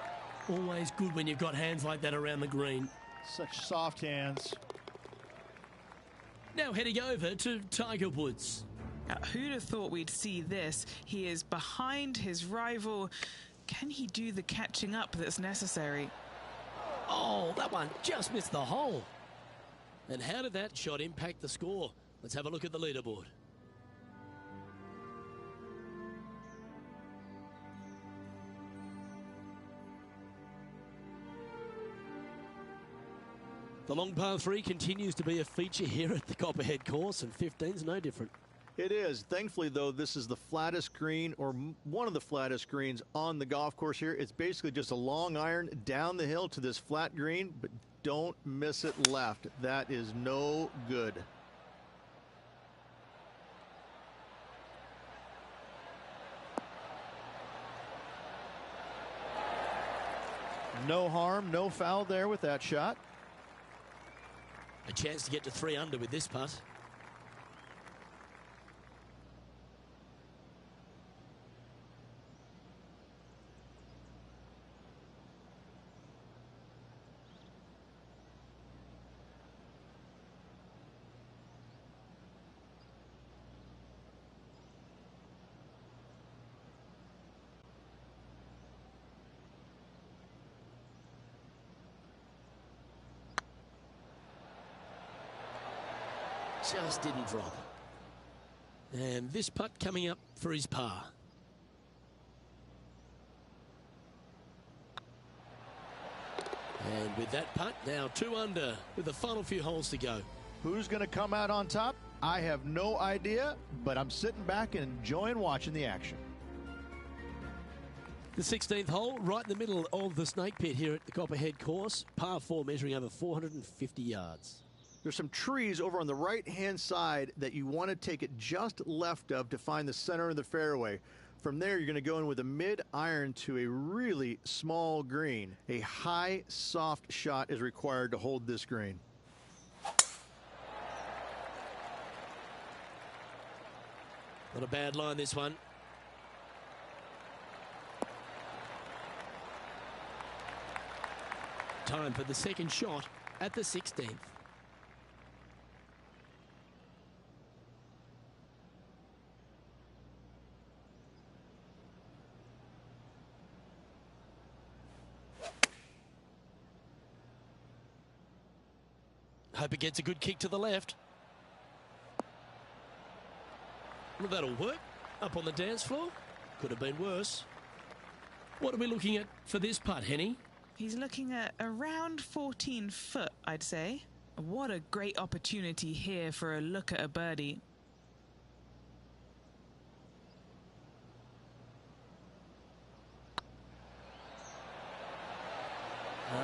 Always good when you've got hands like that around the green. Such soft hands. Now heading over to Tiger Woods. Who'd have thought we'd see this? He is behind his rival. Can he do the catching up that's necessary? Oh, that one just missed the hole. And how did that shot impact the score? Let's have a look at the leaderboard. The long par 3 continues to be a feature here at the Copperhead course, and 15's no different. It is. Thankfully, though, this is the flattest green, or one of the flattest greens on the golf course here. It's basically just a long iron down the hill to this flat green, but don't miss it left. That is no good. No harm, no foul there with that shot. A chance to get to 3 under with this putt. Just didn't drop. And this putt coming up for his par. And with that putt, now 2 under with the final few holes to go. Who's going to come out on top? I have no idea, but I'm sitting back and enjoying watching the action. The 16th hole, right in the middle of the snake pit here at the Copperhead course. Par 4 measuring over 450 yards. There's some trees over on the right-hand side that you want to take it just left of to find the center of the fairway. From there, you're going to go in with a mid-iron to a really small green. A high, soft shot is required to hold this green. Not a bad line, this one. Time for the second shot at the 16th. Hope it gets a good kick to the left. Well, that'll work. Up on the dance floor. Could have been worse. What are we looking at for this putt, Henny? He's looking at around 14 foot, I'd say. What a great opportunity here for a look at a birdie.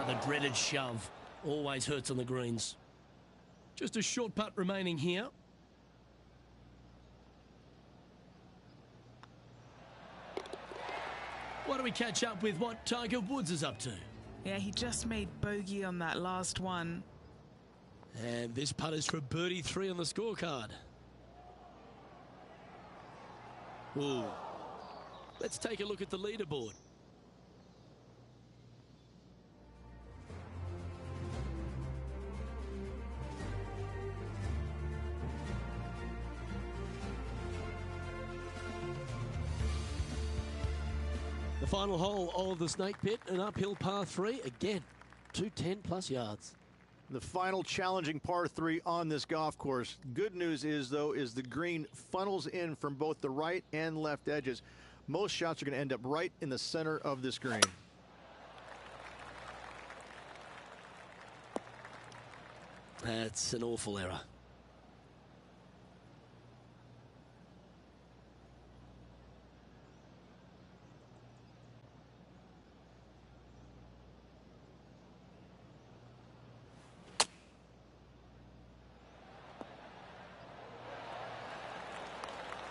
The dreaded shove. Always hurts on the greens. Just a short putt remaining here. Why don't we catch up with what Tiger Woods is up to? Yeah, he just made bogey on that last one. And this putt is for birdie 3 on the scorecard. Ooh. Let's take a look at the leaderboard. The final hole of the Snake Pit, an uphill par 3. Again, 210+ yards. The final challenging par 3 on this golf course. Good news is, though, is the green funnels in from both the right and left edges. Most shots are going to end up right in the center of this green. That's an awful error.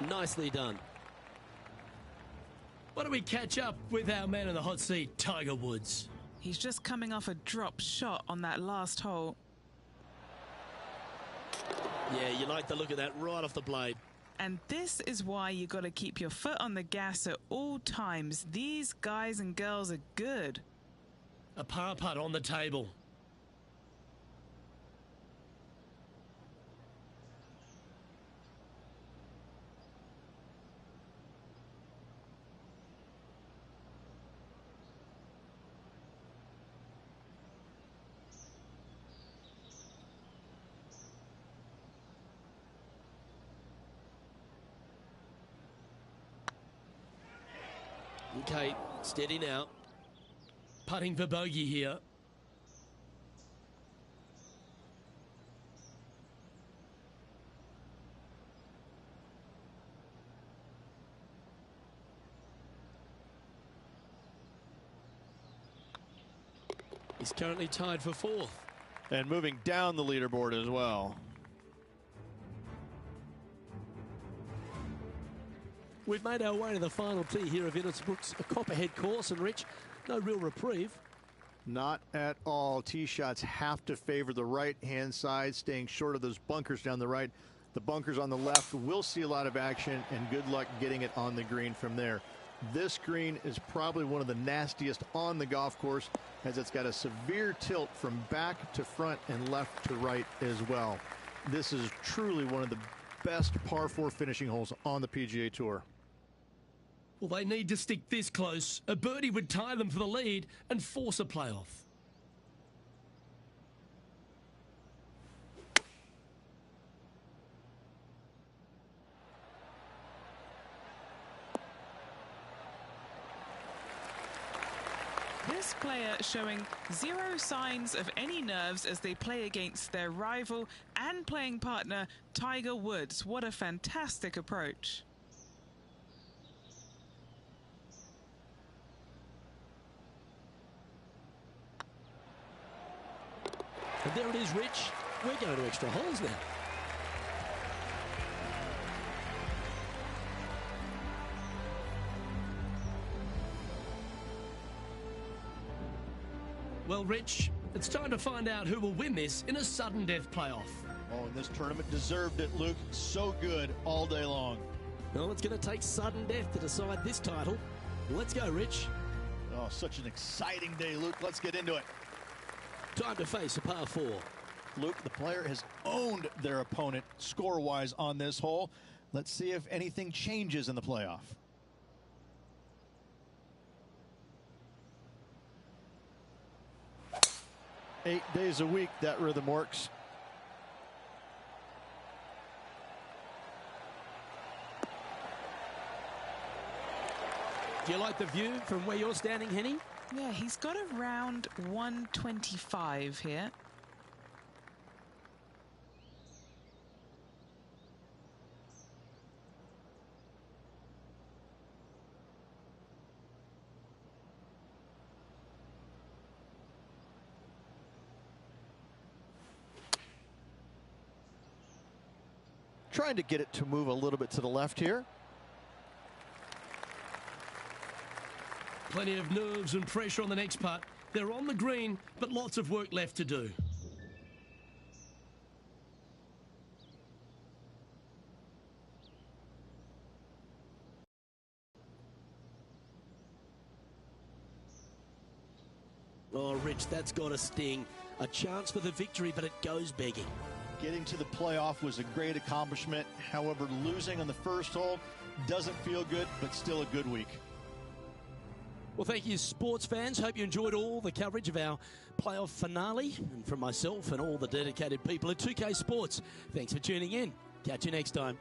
Nicely done. Why don't we catch up with our man in the hot seat, Tiger Woods? He's just coming off a drop shot on that last hole. Yeah, you like the look of that right off the blade. And this is why you got to keep your foot on the gas at all times. These guys and girls are good. A par putt on the table. Okay, steady now. Putting for bogey here. He's currently tied for 4th. And moving down the leaderboard as well. We've made our way to the final tee here of Innisbrook's Copperhead course, and Rich, no real reprieve. Not at all. Tee shots have to favor the right-hand side, staying short of those bunkers down the right. The bunkers on the left will see a lot of action, and good luck getting it on the green from there. This green is probably one of the nastiest on the golf course, as it's got a severe tilt from back to front and left to right as well. This is truly one of the best par 4 finishing holes on the PGA Tour. Well, they need to stick this close. A birdie would tie them for the lead and force a playoff. This player showing zero signs of any nerves as they play against their rival and playing partner, Tiger Woods. What a fantastic approach. And there it is, Rich. We're going to extra holes now. Well, Rich, it's time to find out who will win this in a sudden death playoff. Oh, and this tournament deserved it, Luke. So good all day long. Well, it's going to take sudden death to decide this title. Let's go, Rich. Oh, such an exciting day, Luke. Let's get into it. Time to face a par 4. Luke, the player has owned their opponent score-wise on this hole. Let's see if anything changes in the playoff. "8 days a week," that rhythm works. Do you like the view from where you're standing, Henny? Yeah, he's got around 125 here. Trying to get it to move a little bit to the left here. Plenty of nerves and pressure on the next putt. They're on the green, but lots of work left to do. Oh, Rich, that's got a sting. A chance for the victory, but it goes begging. Getting to the playoff was a great accomplishment. However, losing on the first hole doesn't feel good, but still a good week. Well, thank you, sports fans. Hope you enjoyed all the coverage of our playoff finale. And from myself and all the dedicated people at 2K Sports, thanks for tuning in. Catch you next time.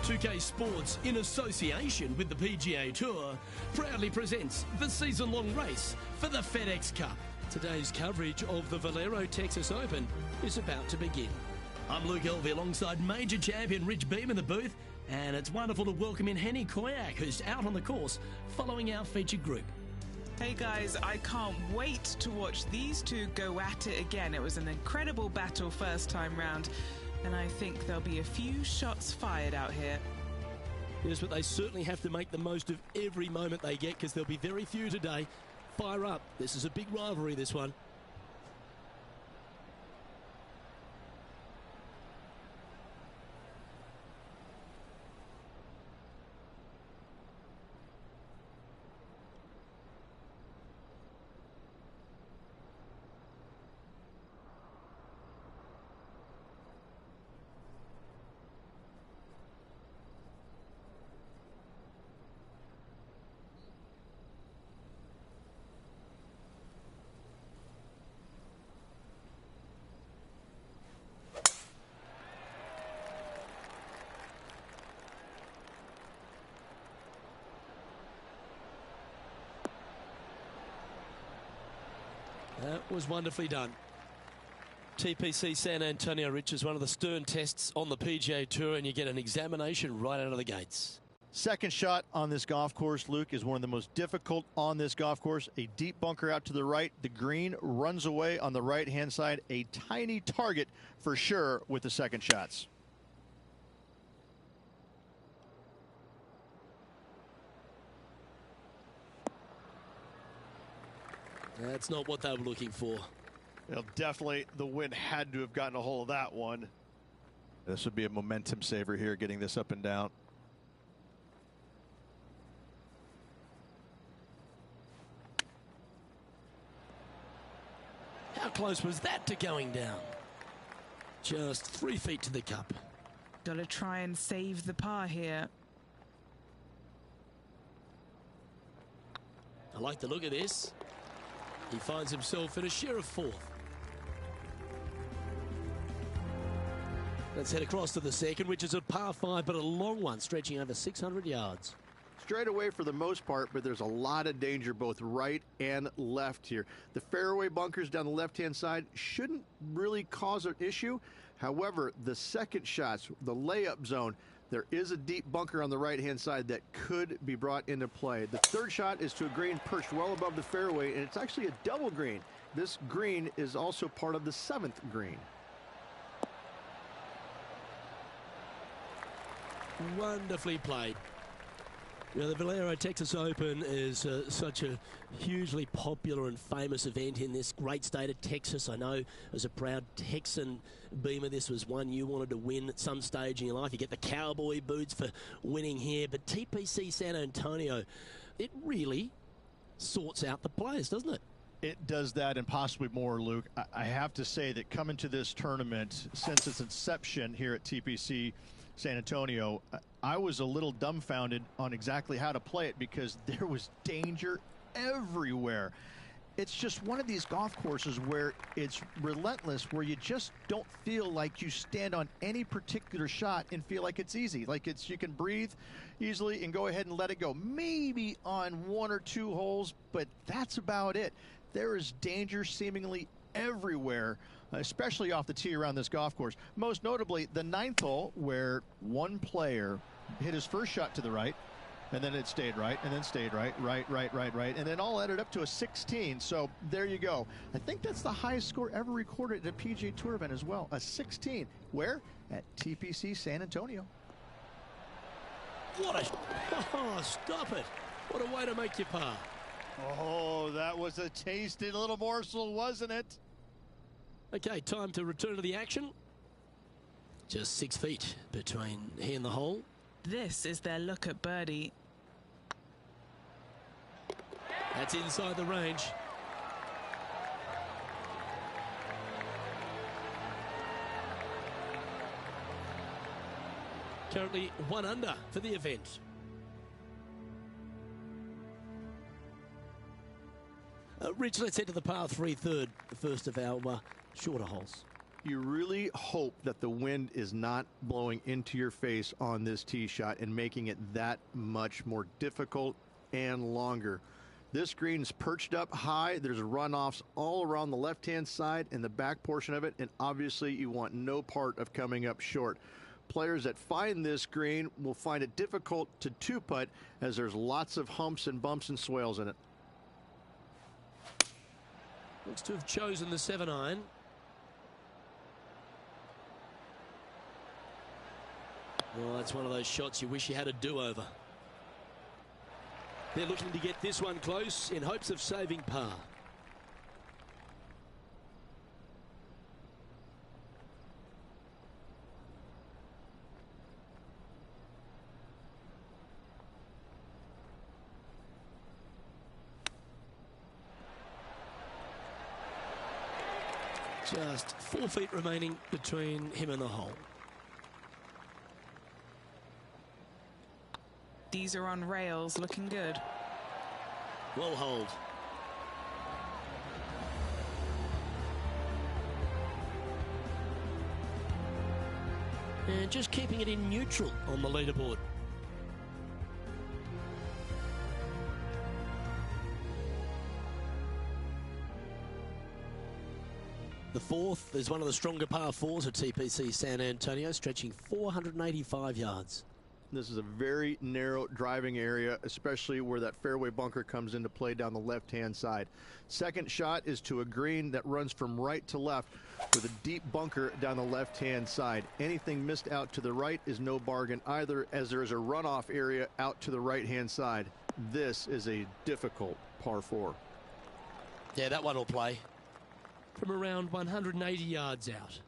2K Sports, in association with the PGA Tour, proudly presents the season-long race for the FedEx Cup. Today's coverage of the Valero Texas Open is about to begin. I'm Luke Elvey alongside major champion Rich Beam in the booth, and it's wonderful to welcome in Henny Koyak, who's out on the course following our featured group. Hey guys, I can't wait to watch these two go at it again. It was an incredible battle first time round, and I think there'll be a few shots fired out here. Yes, but they certainly have to make the most of every moment they get, because there'll be very few today. Fire up. This is a big rivalry, this one. That was wonderfully done. TPC San Antonio, Rich, is one of the stern tests on the PGA Tour, and you get an examination right out of the gates. Second shot on this golf course, Luke, is one of the most difficult on this golf course. A deep bunker out to the right. The green runs away on the right-hand side. A tiny target for sure with the second shots. That's not what they were looking for. Well, definitely the wind had to have gotten a hold of that one. This would be a momentum saver here, getting this up and down. How close was that to going down? Just 3 feet to the cup. Gotta try and save the par here. I like the look of this. He finds himself in a share of fourth. Let's head across to the second, which is a par 5, but a long one, stretching over 600 yards. Straight away for the most part, but there's a lot of danger both right and left here. The fairway bunkers down the left-hand side shouldn't really cause an issue. However, the second shots, the layup zone, there is a deep bunker on the right-hand side that could be brought into play. The third shot is to a green perched well above the fairway, and it's actually a double green. This green is also part of the 7th green. Wonderfully played. You know, the Valero Texas Open is such a hugely popular and famous event in this great state of Texas. I know as a proud Texan, Beamer, this was one you wanted to win at some stage in your life. You get the cowboy boots for winning here, but TPC San Antonio, it really sorts out the players, doesn't it? It does that and possibly more, Luke. I have to say that coming to this tournament, since its inception here at TPC San Antonio, I was a little dumbfounded on exactly how to play it because there was danger everywhere. It's just one of these golf courses where it's relentless, where you just don't feel like you stand on any particular shot and feel like it's easy. Like you can breathe easily and go ahead and let it go. Maybe on 1 or 2 holes, but that's about it. There is danger seemingly everywhere, especially off the tee around this golf course. Most notably, the 9th hole, where one player hit his first shot to the right, and then it stayed right, and then stayed right, and then all added up to a 16. So there you go. I think that's the highest score ever recorded at a PGA Tour event as well, a 16. Where? At TPC San Antonio. What a... Oh, stop it. What a way to make your par. Oh, that was a tasty little morsel, wasn't it? Okay, time to return to the action. Just 6 feet between he and the hole. This is their look at birdie. That's inside the range. Currently 1 under for the event. Rich, let's head to the par 3 third, the first of our shorter holes. You really hope that the wind is not blowing into your face on this tee shot and making it that much more difficult and longer. This green's perched up high. There's runoffs all around the left-hand side and the back portion of it, and obviously you want no part of coming up short. Players that find this green will find it difficult to two-putt as there's lots of humps and bumps and swales in it. Looks to have chosen the 7-iron. Well, that's one of those shots you wish you had a do-over. They're looking to get this one close in hopes of saving par. Just 4 feet remaining between him and the hole. These are on rails, looking good. Well hold. And just keeping it in neutral on the leaderboard. The fourth is one of the stronger par fours at TPC San Antonio, stretching 485 yards. This is a very narrow driving area, especially where that fairway bunker comes into play down the left-hand side. Second shot is to a green that runs from right to left with a deep bunker down the left-hand side. Anything missed out to the right is no bargain either, as there is a runoff area out to the right-hand side. This is a difficult par 4. Yeah, that one will play from around 180 yards out.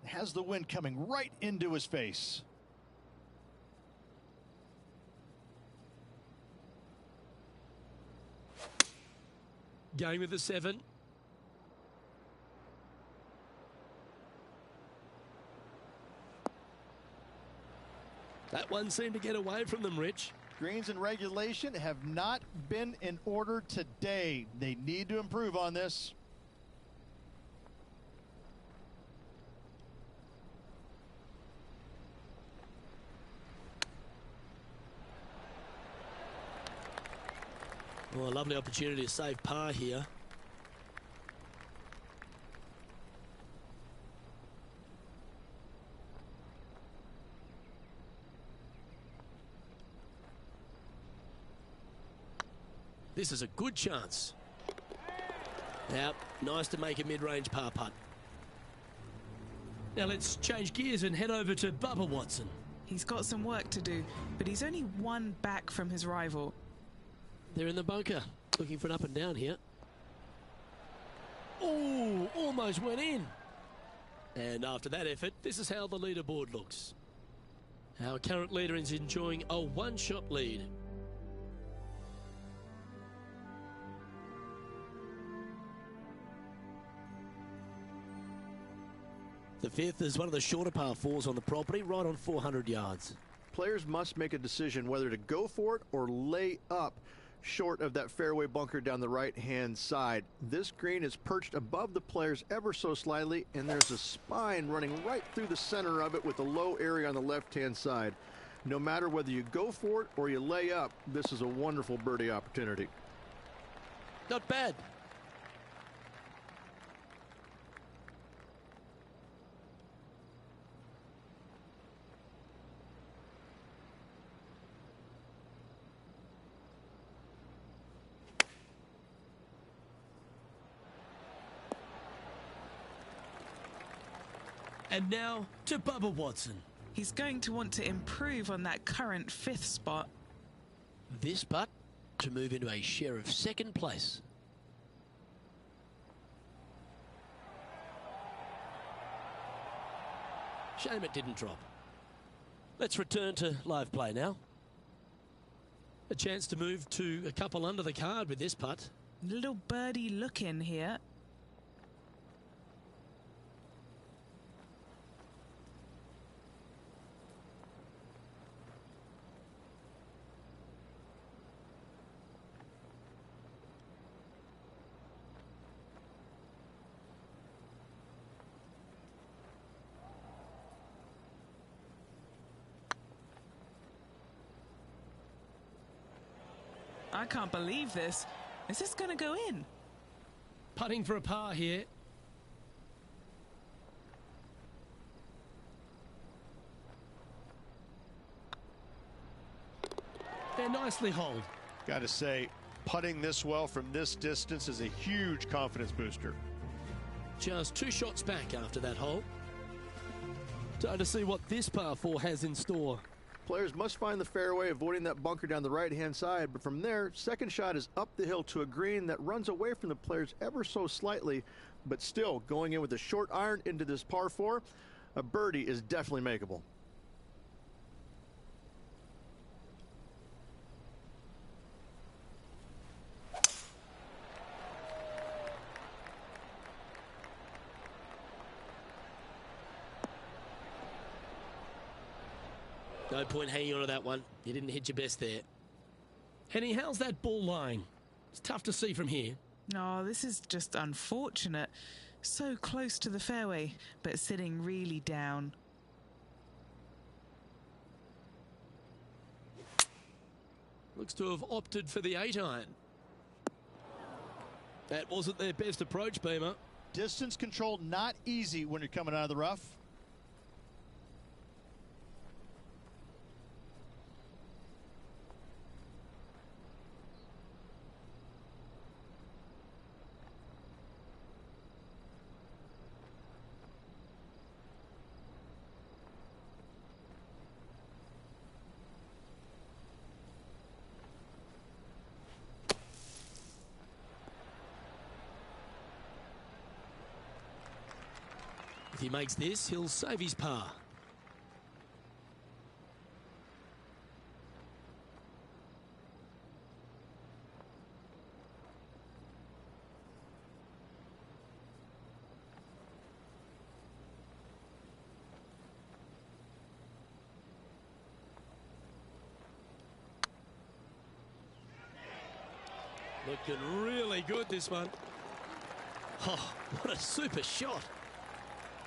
Has the wind coming right into his face. Going with the 7. That one seemed to get away from them, Rich. Greens and regulation have not been in order today. They need to improve on this. Oh, a lovely opportunity to save par here. This is a good chance. Now, nice to make a mid-range par putt. Now let's change gears and head over to Bubba Watson. He's got some work to do, but he's only one back from his rival. They're in the bunker, looking for an up and down here. Oh, almost went in. And after that effort, this is how the leaderboard looks. Our current leader is enjoying a one-shot lead. The fifth is one of the shorter par 4s on the property, right on 400 yards. Players must make a decision whether to go for it or lay up short of that fairway bunker down the right-hand side. This green is perched above the players ever so slightly, and there's a spine running right through the center of it with a low area on the left-hand side. No matter whether you go for it or you lay up, this is a wonderful birdie opportunity. Not bad. And now to Bubba Watson. He's going to want to improve on that current 5th spot. This putt to move into a share of 2nd place. Shame it didn't drop. Let's return to live play now. A chance to move to a couple under the card with this putt. Little birdie look in here. I can't believe this. Is this going to go in? Putting for a par here. They're nicely holed. Got to say, putting this well from this distance is a huge confidence booster. Just 2 shots back after that hole. Time to see what this par 4 has in store. Players must find the fairway, avoiding that bunker down the right-hand side. But from there, second shot is up the hill to a green that runs away from the players ever so slightly, but still going in with a short iron into this par 4. A birdie is definitely makeable. No point hanging on to that one. You didn't hit your best there. Henny, how's that ball lying? It's tough to see from here. Oh, this is just unfortunate. So close to the fairway, but sitting really down. Looks to have opted for the 8-iron. That wasn't their best approach, Beamer. Distance control not easy when you're coming out of the rough. If he makes this, he'll save his par. Looking really good, this one. Oh, what a super shot.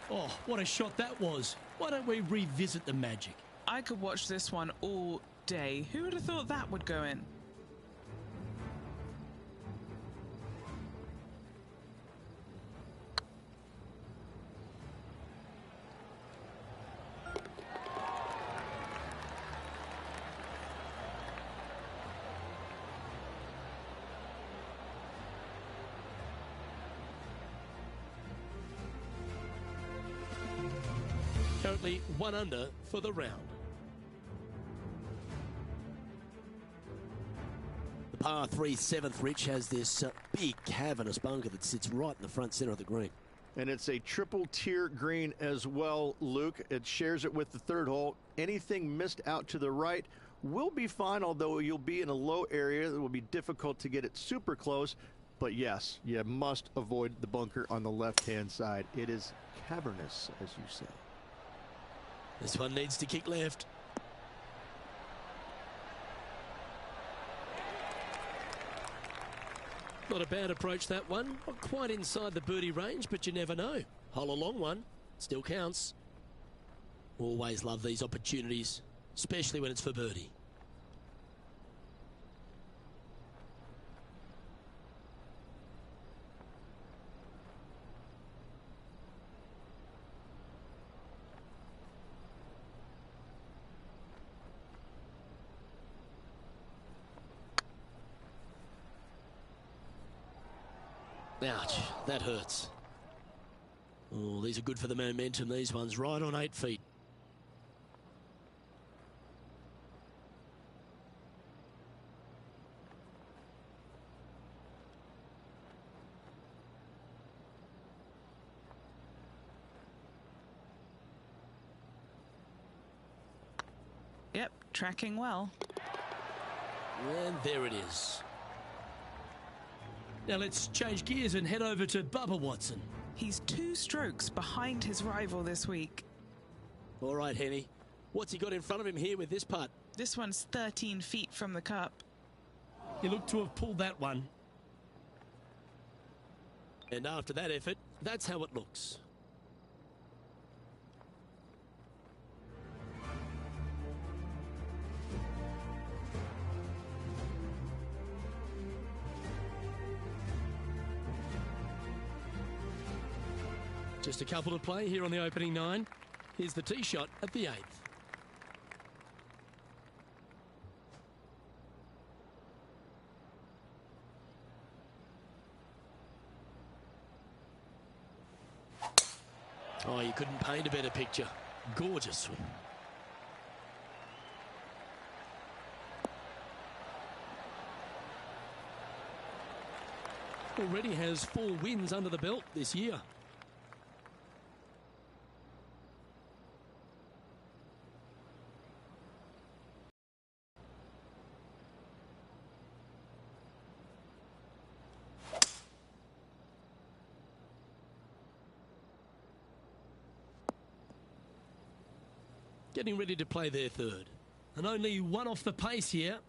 Oh, what a shot that was. Why don't we revisit the magic? I could watch this one all day. Who would have thought that would go in? Currently 1 under for the round. The par 3 7th, Rich, has this big cavernous bunker that sits right in the front center of the green. And it's a triple tier green as well, Luke. It shares it with the 3rd hole. Anything missed out to the right will be fine, although you'll be in a low area that will be difficult to get it super close. But yes, you must avoid the bunker on the left-hand side. It is cavernous, as you say. This one needs to kick left. Not a bad approach, that one. Not quite inside the birdie range, but you never know. Hole a long one. Still counts. Always love these opportunities, especially when it's for birdie. Ouch, that hurts. Oh, these are good for the momentum, these ones, right on 8 feet. Yep, tracking well. And there it is. Now let's change gears and head over to Bubba Watson. He's 2 strokes behind his rival this week. All right, Henny. What's he got in front of him here with this putt? This one's 13 feet from the cup. He looked to have pulled that one. And after that effort, that's how it looks. Just a couple to play here on the opening 9. Here's the tee shot at the 8th. Oh, you couldn't paint a better picture. Gorgeous swing. Already has 4 wins under the belt this year. Getting ready to play their 3rd. And only 1 off the pace here.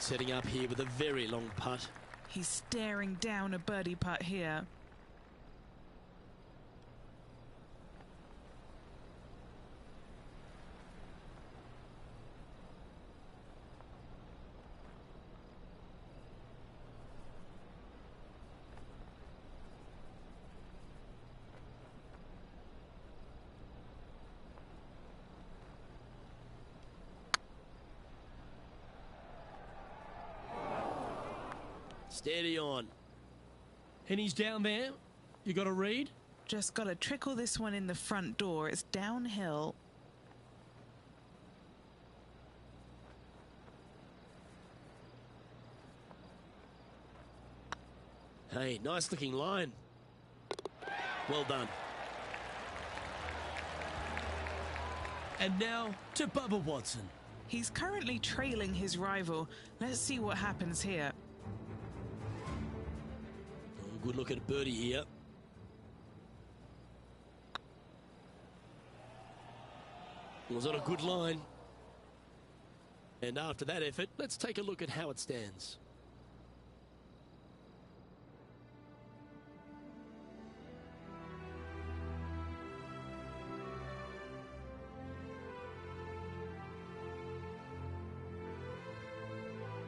Setting up here with a very long putt. He's staring down a birdie putt here. Steady on. And he's down there. You got to read. Just got to trickle this one in the front door. It's downhill. Hey, nice looking line. Well done. And now to Bubba Watson. He's currently trailing his rival. Let's see what happens here. Good look at birdie here. Was on a good line. And after that effort, let's take a look at how it stands.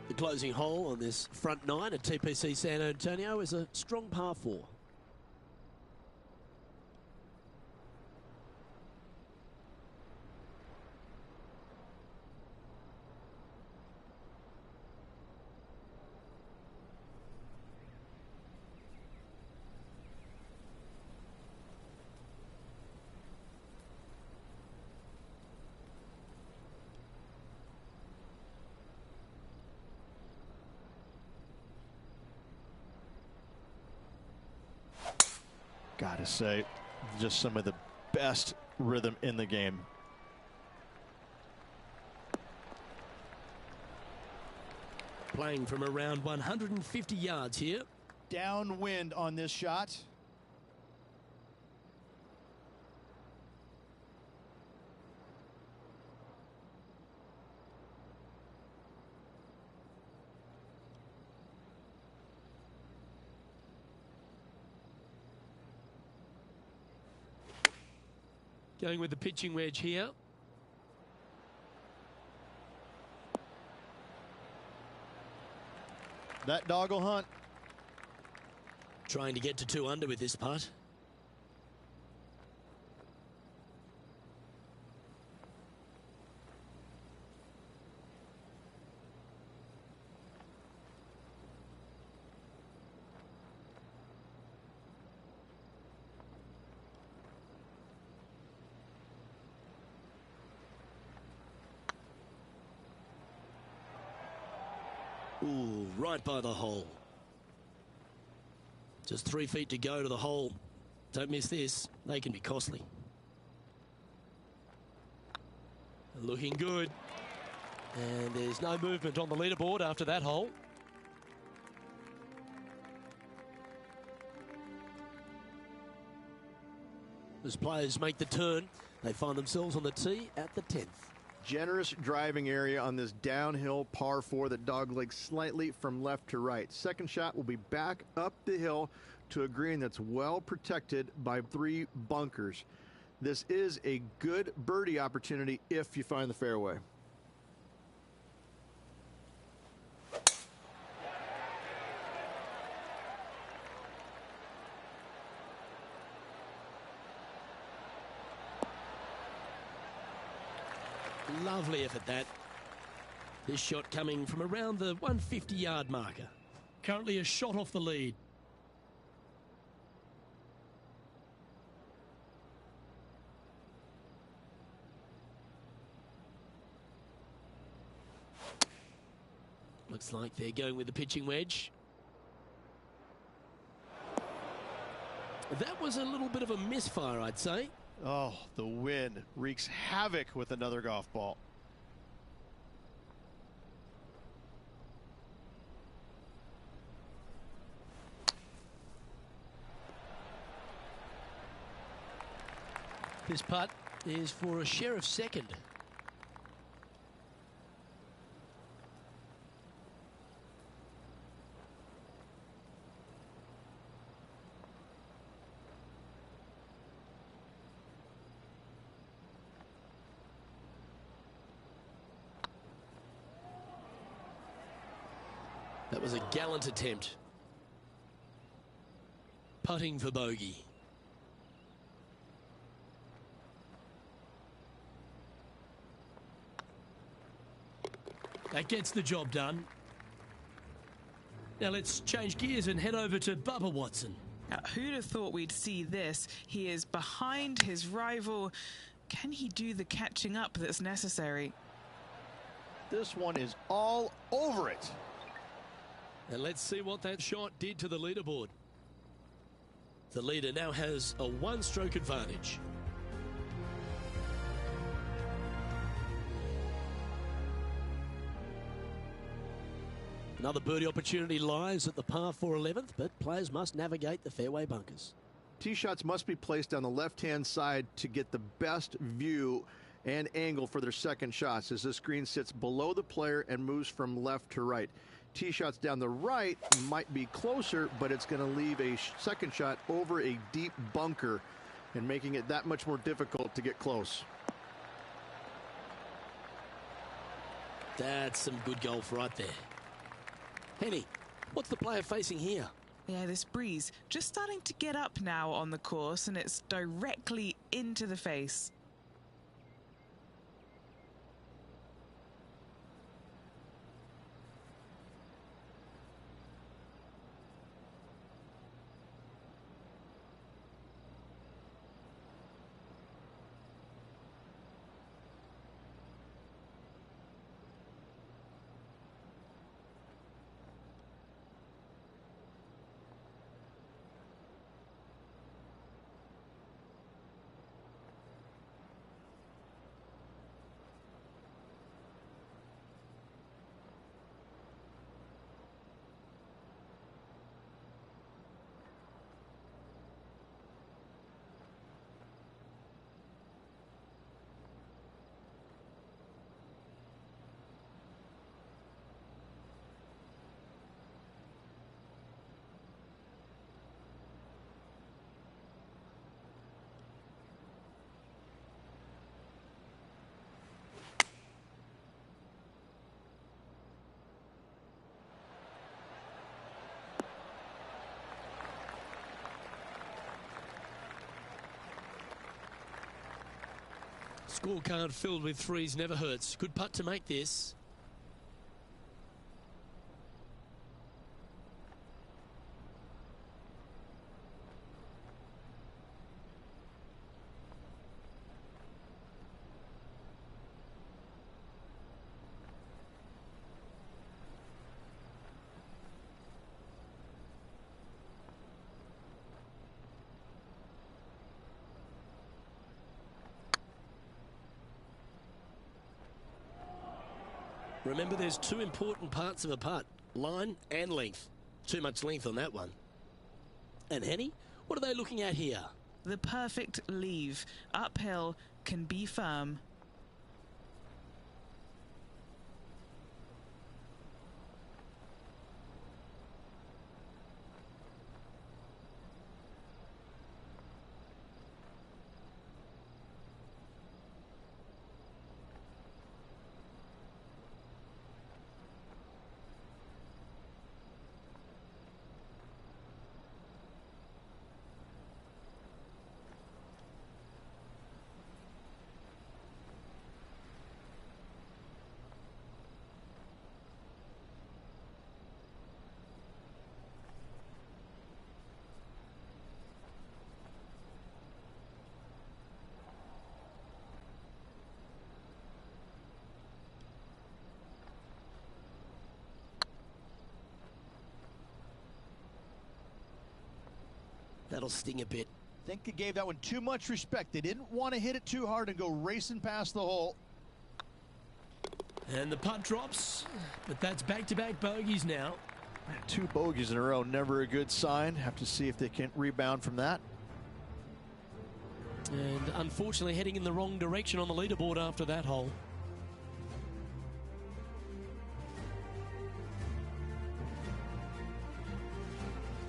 The closing hole on this front 9 at TPC San Antonio is a strong par 4. Gotta say, just some of the best rhythm in the game. Playing from around 150 yards here. Downwind on this shot. Going with the pitching wedge here. That dog will hunt. Trying to get to 2 under with this putt. Ooh, right by the hole. Just 3 feet to go to the hole. Don't miss this. They can be costly. Looking good. And there's no movement on the leaderboard after that hole. As players make the turn, they find themselves on the tee at the 10th. Generous driving area on this downhill par 4 that doglegs slightly from left to right. Second shot will be back up the hill to a green that's well protected by 3 bunkers. This is a good birdie opportunity if you find the fairway. Lovely effort that. This shot coming from around the 150-yard marker. Currently a shot off the lead. Looks like they're going with the pitching wedge. That was a little bit of a misfire, I'd say. Oh, the wind wreaks havoc with another golf ball. This putt is for a share of second. That was a gallant attempt. Putting for bogey. That gets the job done. Now let's change gears and head over to Bubba Watson. Now, who'd have thought we'd see this? He is behind his rival. Can he do the catching up that's necessary? This one is all over it. And let's see what that shot did to the leaderboard. The leader now has a 1-stroke advantage. Another birdie opportunity lies at the par 4 11th, but players must navigate the fairway bunkers. Tee shots must be placed on the left-hand side to get the best view and angle for their second shots, as this green sits below the player and moves from left to right. Tee shots down the right might be closer, but it's going to leave a second shot over a deep bunker and making it that much more difficult to get close. That's some good golf right there. Henny, what's the player facing here? Yeah, this breeze just starting to get up now on the course, and it's directly into the face. Scorecard filled with threes never hurts. Good putt to make this. Remember, there's 2 important parts of a putt: line and length. Too much length on that one. And Henny, what are they looking at here? The perfect leave. Uphill, can be firm. That'll sting a bit. Think he gave that one too much respect. They didn't want to hit it too hard and go racing past the hole. And the putt drops, but that's back-to-back bogeys now. 2 bogeys in a row, never a good sign. Have to see if they can rebound from that. And unfortunately heading in the wrong direction on the leaderboard after that hole.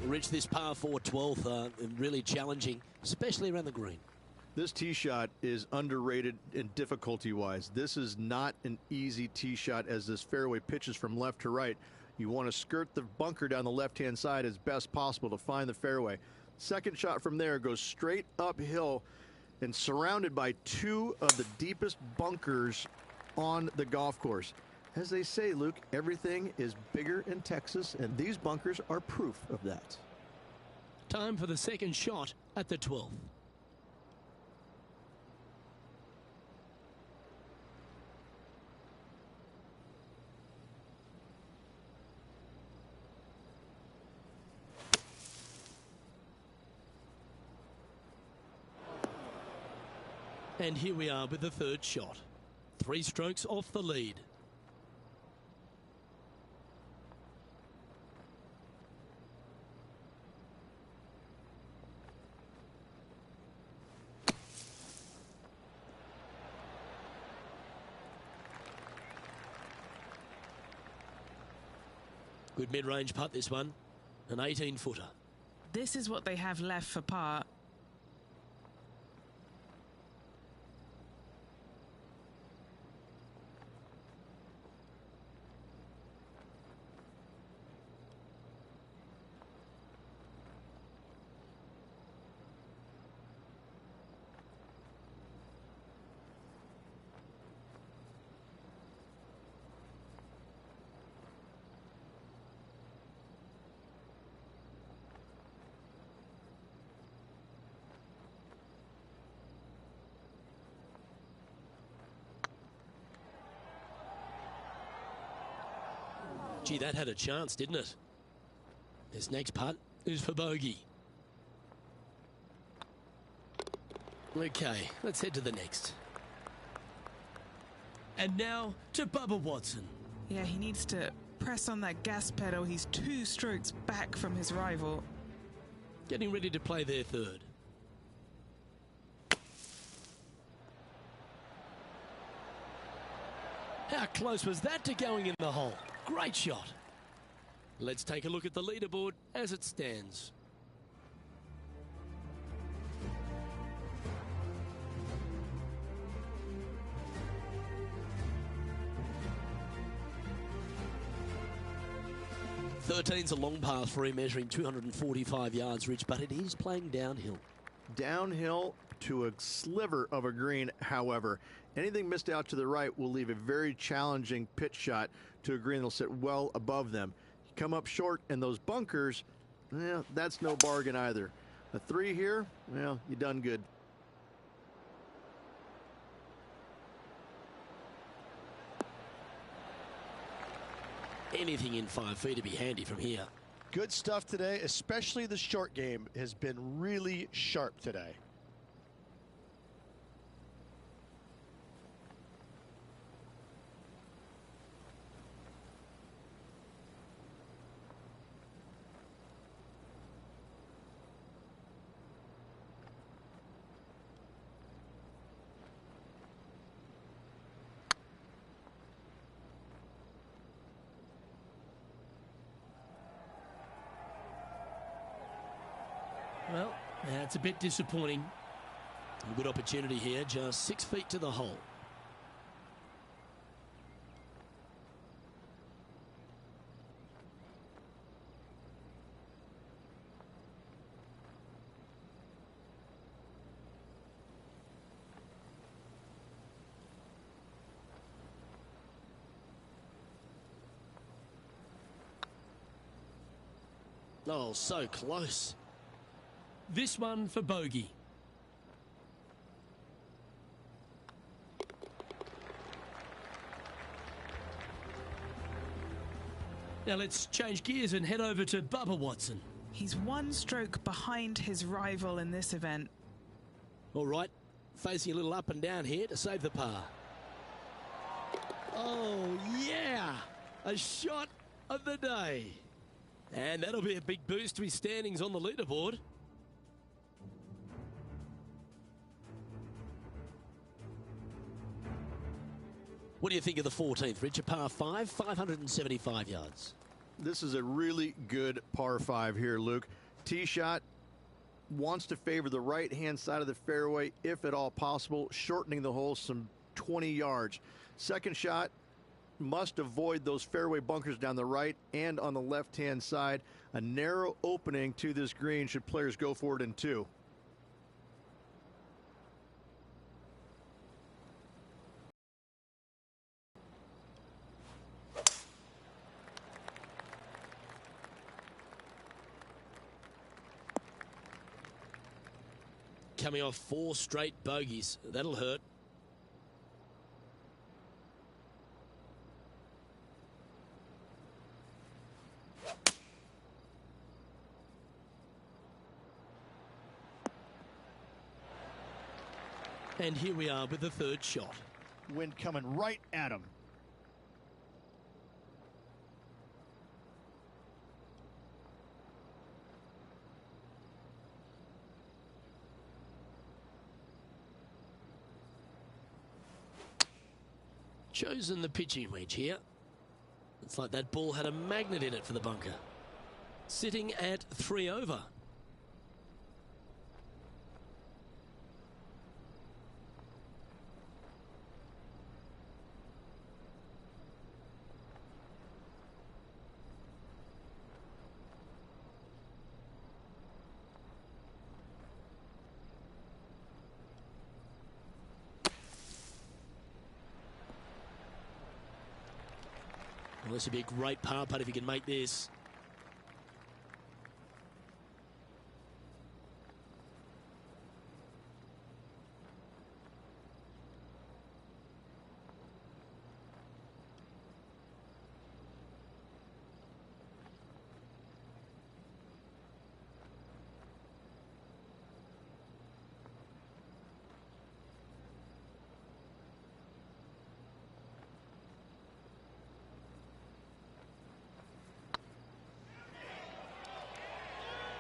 Rich, this par 4 12th, really challenging, especially around the green. This tee shot is underrated in difficulty-wise. This is not an easy tee shot as this fairway pitches from left to right. You want to skirt the bunker down the left-hand side as best possible to find the fairway. Second shot from there goes straight uphill and surrounded by 2 of the deepest bunkers on the golf course. As they say, Luke, everything is bigger in Texas, and these bunkers are proof of that. Time for the second shot at the 12th. And here we are with the third shot. 3 strokes off the lead. Good mid-range putt, this one. An 18-footer. This is what they have left for par. Gee, that had a chance, didn't it? This next putt is for bogey. Okay, let's head to the next. And now to Bubba Watson. Yeah, he needs to press on that gas pedal. He's 2 strokes back from his rival. Getting ready to play their third. How close was that to going in the hole? Great shot. Let's take a look at the leaderboard as it stands. Thirteen's a long par 3 measuring 245 yards, Rich, but it is playing downhill. Downhill to a sliver of a green, however. Anything missed out to the right will leave a very challenging pitch shot to a green that'll sit well above them. You come up short, and those bunkers, well, that's no bargain either. A 3 here, well, you done good. Anything in 5 feet to be handy from here. Good stuff today, especially the short game has been really sharp today. Well, that's a bit disappointing. A good opportunity here, just 6 feet to the hole. Oh, so close. This one for bogey. Now let's change gears and head over to Bubba Watson. He's one stroke behind his rival in this event. All right, facing a little up and down here to save the par. Oh, yeah, a shot of the day. And that'll be a big boost to his standings on the leaderboard. What do you think of the 14th, Rich? A par 5, 575 yards. This is a really good par 5 here, Luke. Tee shot wants to favor the right-hand side of the fairway, if at all possible, shortening the hole some 20 yards. Second shot must avoid those fairway bunkers down the right and on the left-hand side. A narrow opening to this green should players go for it in 2. Coming off 4 straight bogeys. That'll hurt. And here we are with the 3rd shot. Wind coming right at him. Chosen the pitching wedge here. It's like that ball had a magnet in it for the bunker. Sitting at 3 over. Well, this would be a great par putt if he can make this.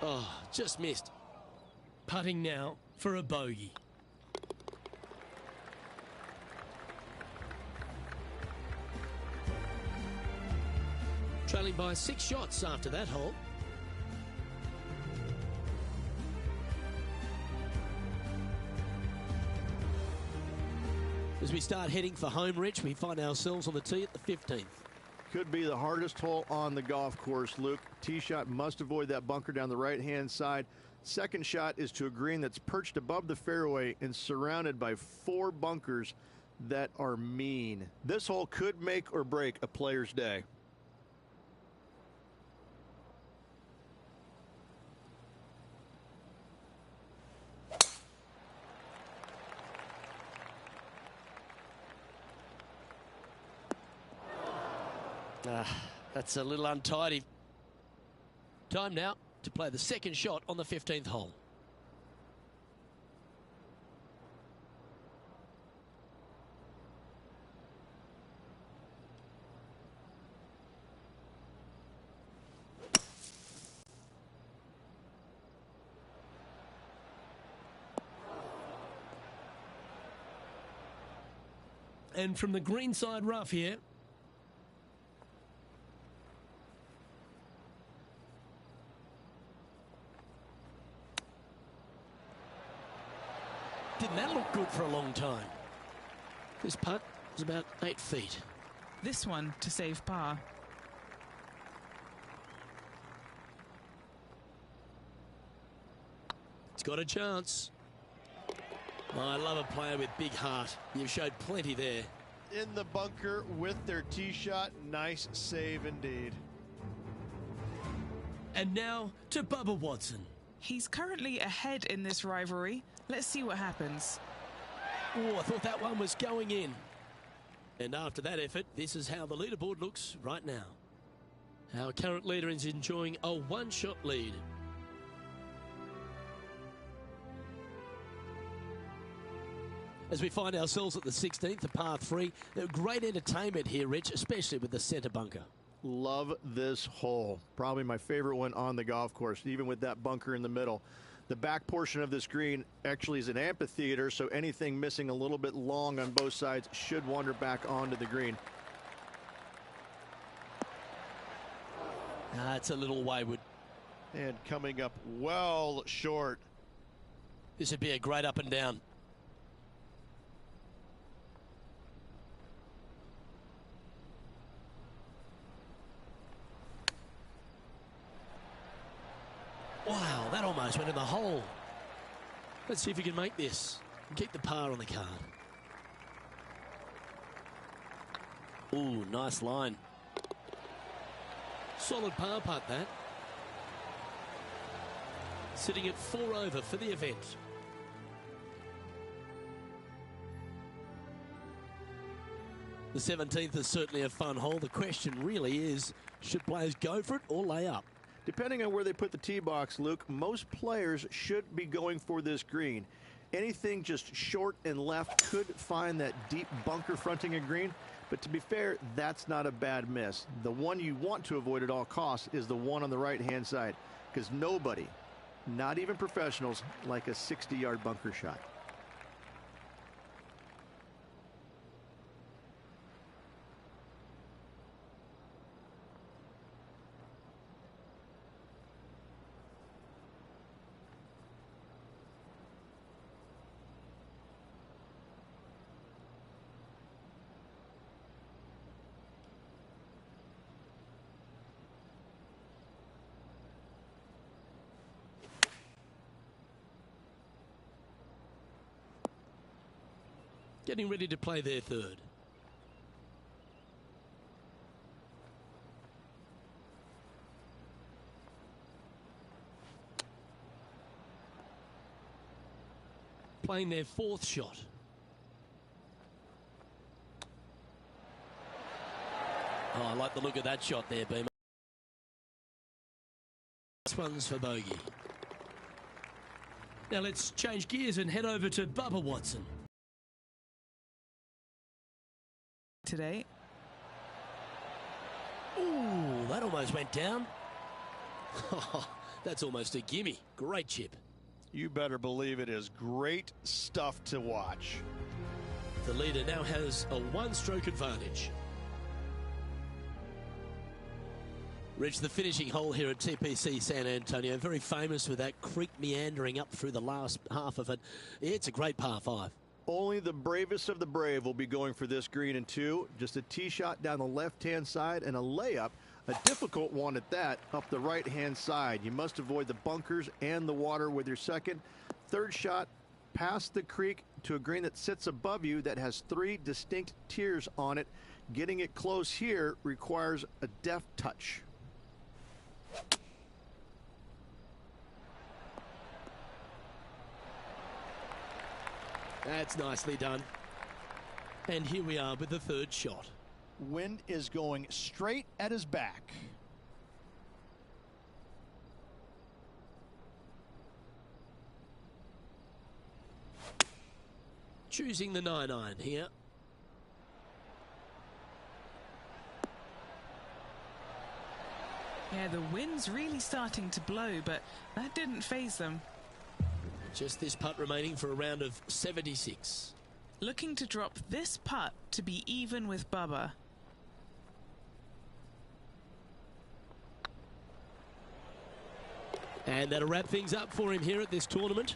Oh, just missed. Putting now for a bogey. Trailing by 6 shots after that hole. As we start heading for home, Rich, we find ourselves on the tee at the 15th. Could be the hardest hole on the golf course, Luke. Tee shot must avoid that bunker down the right-hand side. Second shot is to a green that's perched above the fairway and surrounded by 4 bunkers that are mean. This hole could make or break a player's day. That's a little untidy. Time now to play the second shot on the 15th hole. And from the greenside rough here. Didn't that look good for a long time? This putt was about 8 feet. This one to save par. It's got a chance. I love a player with big heart. You've showed plenty there. In the bunker with their tee shot. Nice save indeed. And now to Bubba Watson. He's currently ahead in this rivalry. Let's see what happens. Oh, I thought that one was going in. And after that effort, this is how the leaderboard looks right now. Our current leader is enjoying a 1-shot lead As we find ourselves at the 16th, the par 3. Great entertainment here, Rich, especially with the centre bunker. Love this hole. Probably my favorite one on the golf course, even with that bunker in the middle. The back portion of this green actually is an amphitheater, so anything missing a little bit long on both sides should wander back onto the green. It's a little wayward. And coming up well short. This would be a great up and down. Wow, that almost went in the hole. Let's see if we can make this and keep the par on the card. Ooh, nice line. Solid par putt, that. Sitting at 4 over for the event. The 17th is certainly a fun hole. The question really is, should players go for it or lay up? Depending on where they put the tee box, Luke, most players should be going for this green. Anything just short and left could find that deep bunker fronting a green, but to be fair, that's not a bad miss. The one you want to avoid at all costs is the one on the right-hand side, because nobody, not even professionals, like a 60-yard bunker shot. Getting ready to play their third. Playing their fourth shot. Oh, I like the look of that shot there, Beamer. This one's for bogey. Now let's change gears and head over to Bubba Watson. Today. Ooh, that almost went down. That's almost a gimme. Great chip. You better believe it is great stuff to watch. The leader now has a one-stroke advantage. Rich, the finishing hole here at TPC San Antonio, very famous with that creek meandering up through the last half of it. It's a great par 5. Only the bravest of the brave will be going for this green in 2. Just a tee shot down the left-hand side and a layup, a difficult one at that, up the right-hand side. You must avoid the bunkers and the water with your second. Third shot past the creek to a green that sits above you that has 3 distinct tiers on it. Getting it close here requires a deft touch. That's nicely done. And here we are with the third shot. Wind is going straight at his back. Choosing the 9-iron here. Yeah, the wind's really starting to blow, but that didn't faze them. Just this putt remaining for a round of 76. Looking to drop this putt to be even with Bubba. And that'll wrap things up for him here at this tournament.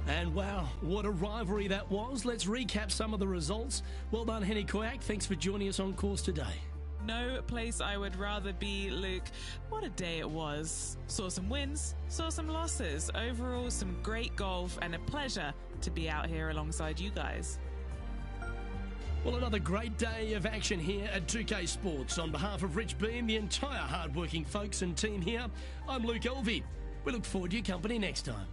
And wow, what a rivalry that was. Let's recap some of the results. Well done, Henny Koyak. Thanks for joining us on course today. No place I would rather be, Luke. What a day it was. Saw some wins, saw some losses. Overall, some great golf and a pleasure to be out here alongside you guys. Well, another great day of action here at 2K Sports. On behalf of Rich Beam, the entire hard-working folks and team here, I'm Luke Elvey. We look forward to your company next time.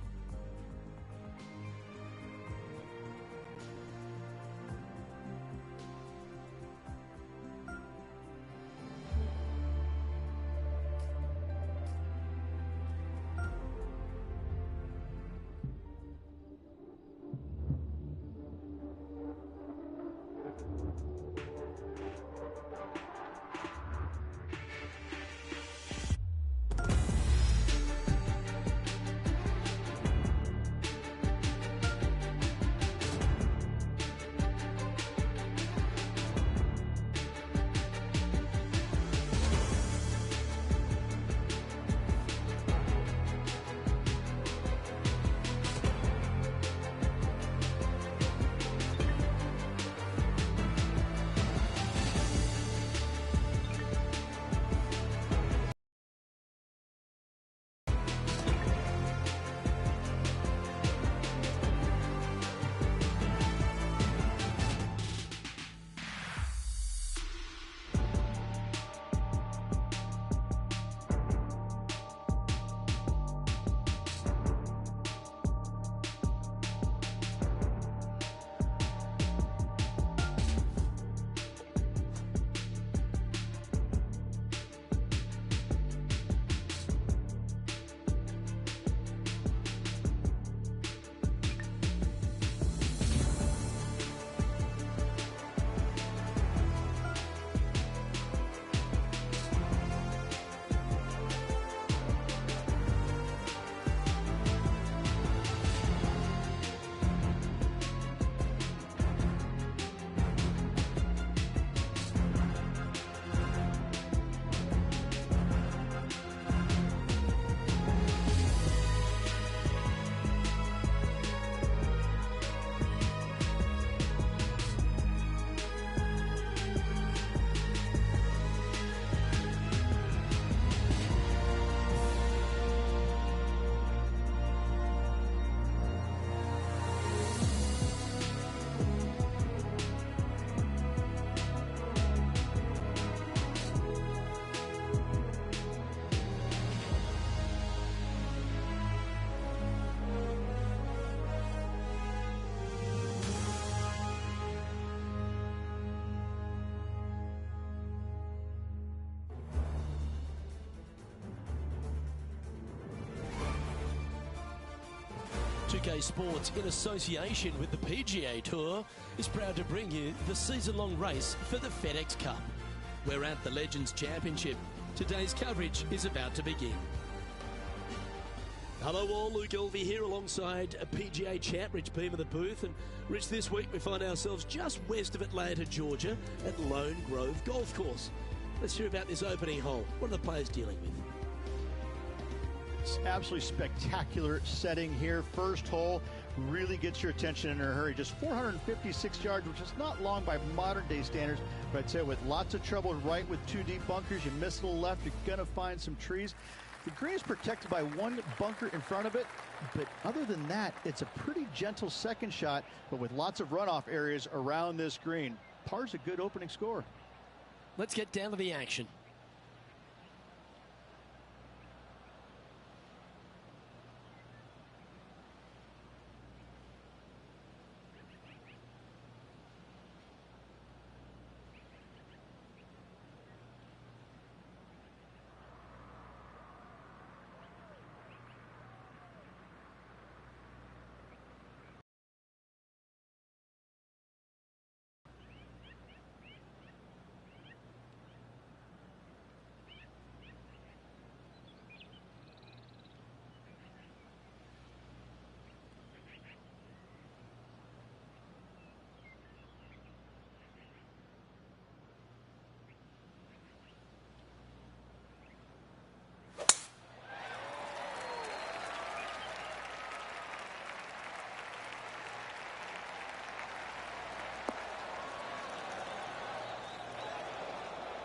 2K Sports, in association with the PGA Tour, is proud to bring you the season-long race for the FedEx Cup. We're at the Legends Championship. Today's coverage is about to begin. Hello all, Luke Elvey here alongside a PGA champ, Rich Beam of the booth. And Rich, this week we find ourselves just west of Atlanta, Georgia at Lone Grove Golf Course. Let's hear about this opening hole. What are the players dealing with? It's absolutely spectacular setting here. First hole really gets your attention in a hurry. Just 456 yards, which is not long by modern day standards, but I'd say with lots of trouble right with two deep bunkers. You miss a little left, you're going to find some trees. The green is protected by one bunker in front of it, but other than that, it's a pretty gentle second shot, but with lots of runoff areas around this green. Par's a good opening score. Let's get down to the action.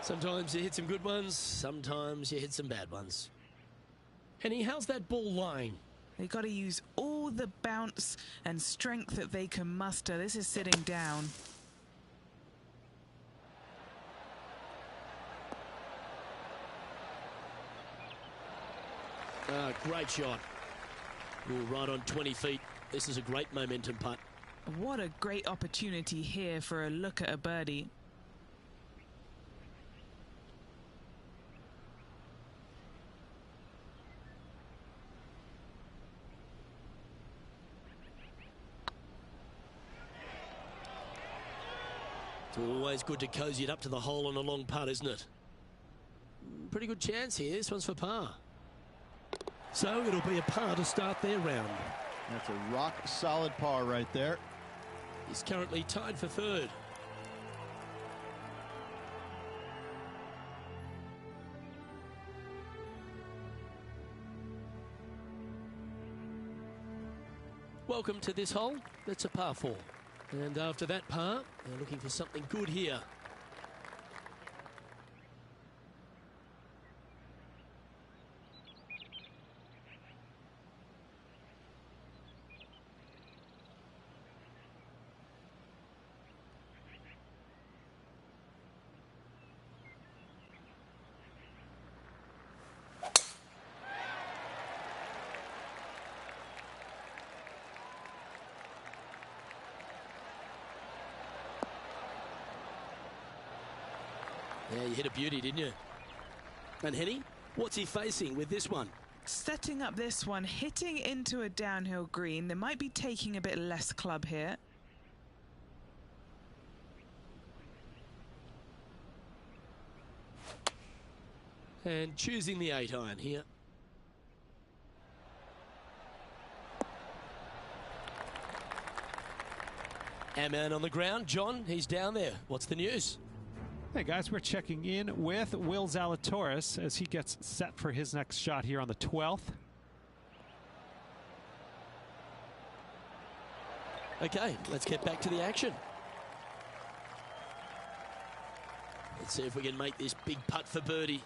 Sometimes you hit some good ones, sometimes you hit some bad ones. Henny, how's that ball lying? They've got to use all the bounce and strength that they can muster. This is sitting down. Great shot. Ooh, right on 20 feet. This is a great momentum putt. What a great opportunity here for a look at a birdie. It's always good to cozy it up to the hole on a long putt, isn't it? Pretty good chance here. This one's for par. So it'll be a par to start their round. That's a rock solid par right there. He's currently tied for third. Welcome to this hole. That's a par 4. And after that par, they're looking for something good here. Yeah, you hit a beauty, didn't you? And Henny, what's he facing with this one? Setting up this one, hitting into a downhill green. They might be taking a bit less club here. And choosing the 8-iron here. Our man on the ground, John, he's down there. What's the news? Hey guys, we're checking in with Will Zalatoris as he gets set for his next shot here on the 12th. Okay, let's get back to the action. Let's see if we can make this big putt for birdie.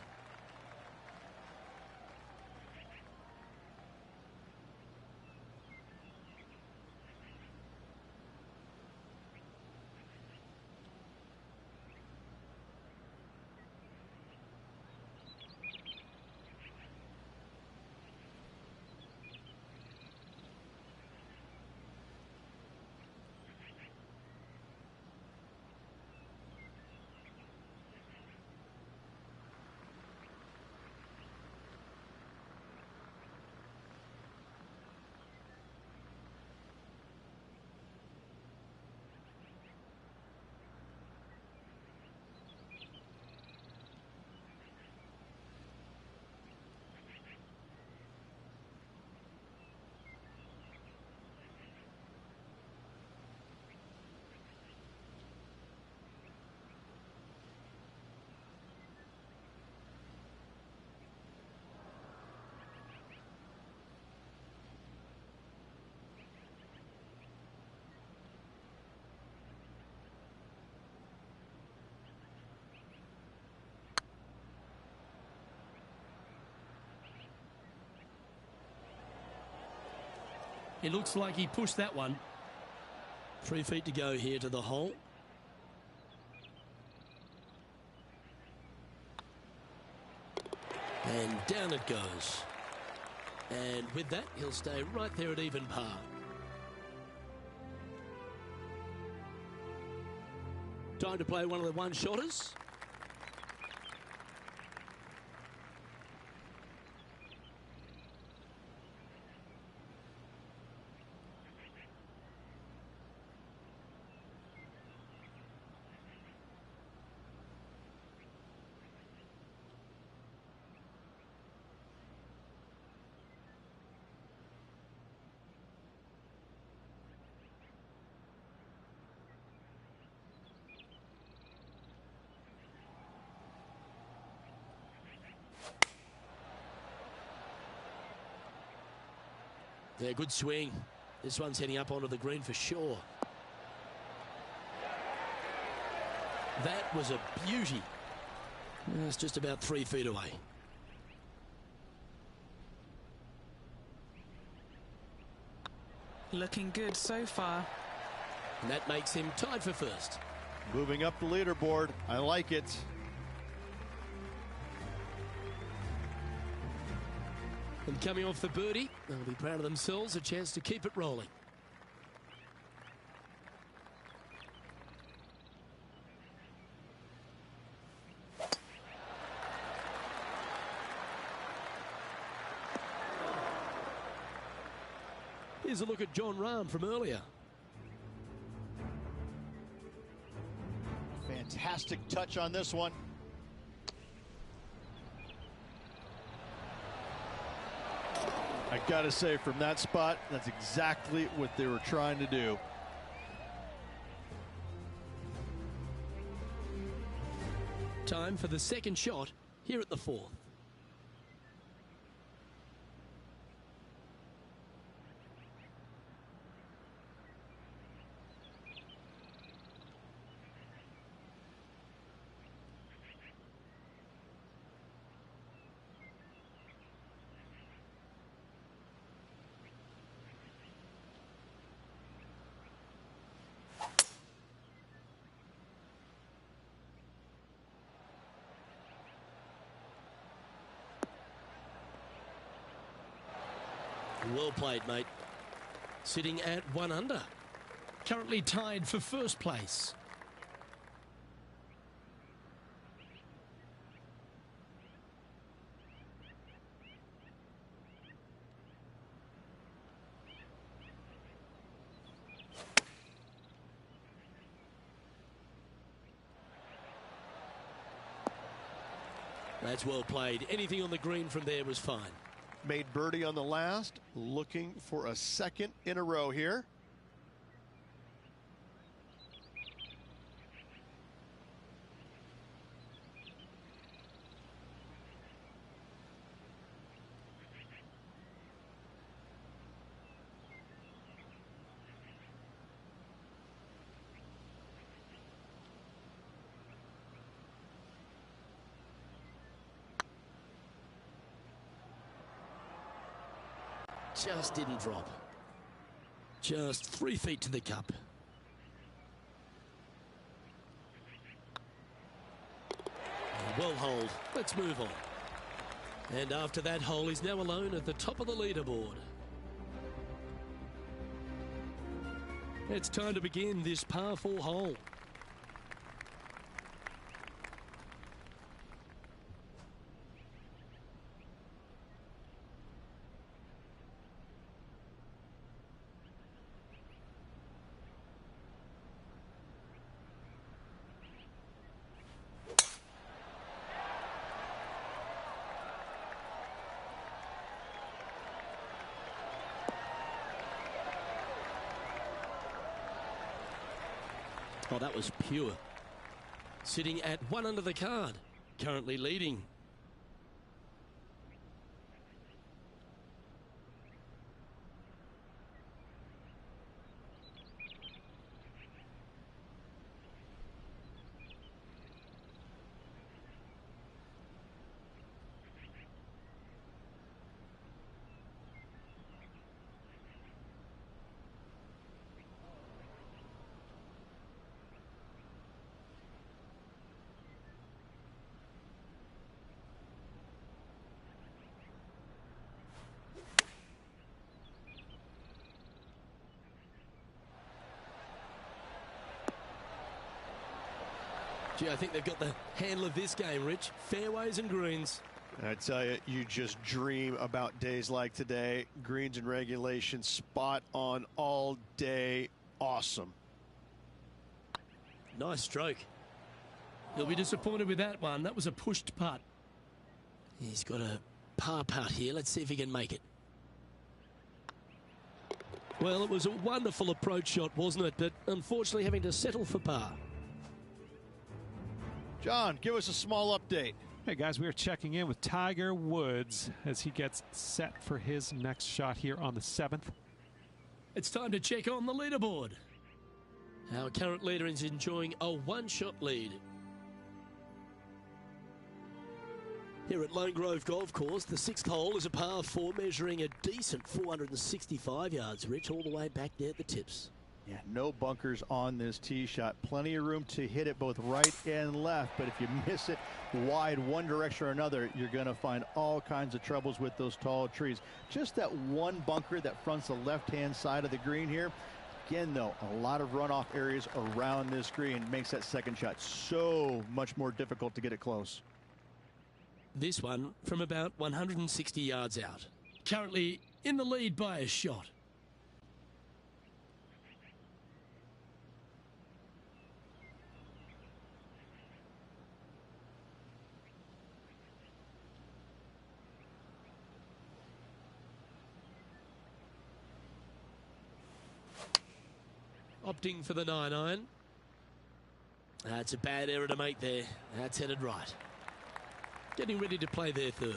It looks like he pushed that one. 3 feet to go here to the hole. And down it goes. And with that, he'll stay right there at even par. Time to play one of the one-shotters. Yeah, good swing. This one's heading up onto the green for sure. That was a beauty. It's just about 3 feet away. Looking good so far. And that makes him tied for first. Moving up the leaderboard. I like it. And coming off the birdie, they'll be proud of themselves, a chance to keep it rolling. Here's a look at John Rahm from earlier. Fantastic touch on this one. I gotta say, from that spot, that's exactly what they were trying to do. Time for the second shot here at the fourth. Well played, mate. Sitting at 1 under. Currently tied for first place. That's well played. Anything on the green from there was fine. Made birdie on the last, looking for a second in a row here. Just didn't drop. Just 3 feet to the cup. Well holed. Let's move on. And after that hole, he's now alone at the top of the leaderboard. It's time to begin this par 4 hole. Oh, that was pure. Sitting at 1 under the card. Currently leading. Gee, I think they've got the handle of this game, Rich. Fairways and greens. I tell you, you just dream about days like today. Greens and regulation, spot on all day. Awesome. Nice stroke. He'll be disappointed with that one. That was a pushed putt. He's got a par putt here. Let's see if he can make it. Well, it was a wonderful approach shot, wasn't it? But unfortunately having to settle for par. John, give us a small update. Hey guys, we are checking in with Tiger Woods as he gets set for his next shot here on the 7th. It's time to check on the leaderboard. Our current leader is enjoying a one-shot lead. Here at Lone Grove Golf Course, the 6th hole is a par 4 measuring a decent 465 yards, Rich, all the way back there at the tips. Yeah, no bunkers on this tee shot. Plenty of room to hit it both right and left, but if you miss it wide one direction or another, you're going to find all kinds of troubles with those tall trees. Just that one bunker that fronts the left-hand side of the green here. Again, though, a lot of runoff areas around this green makes that second shot so much more difficult to get it close. This one from about 160 yards out. Currently in the lead by a shot. Opting for the 9-iron. That's a bad error to make there. That's headed right. Getting ready to play their third.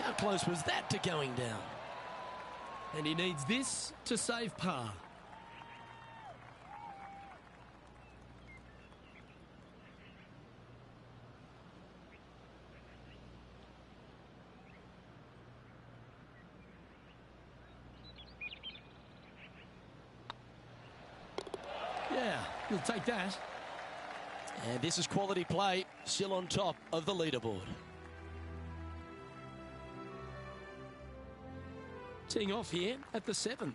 How close was that to going down? And he needs this to save par. Yeah, he'll take that. And this is quality play, still on top of the leaderboard. Teeing off here at the 7th.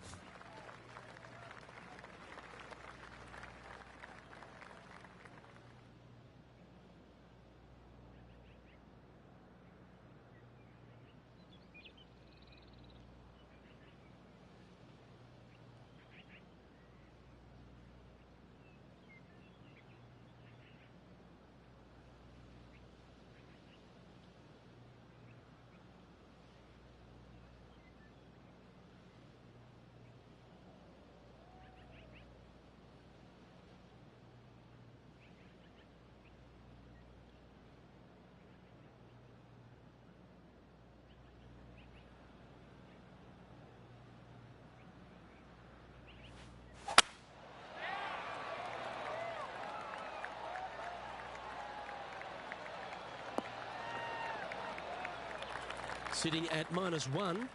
Sitting at -1.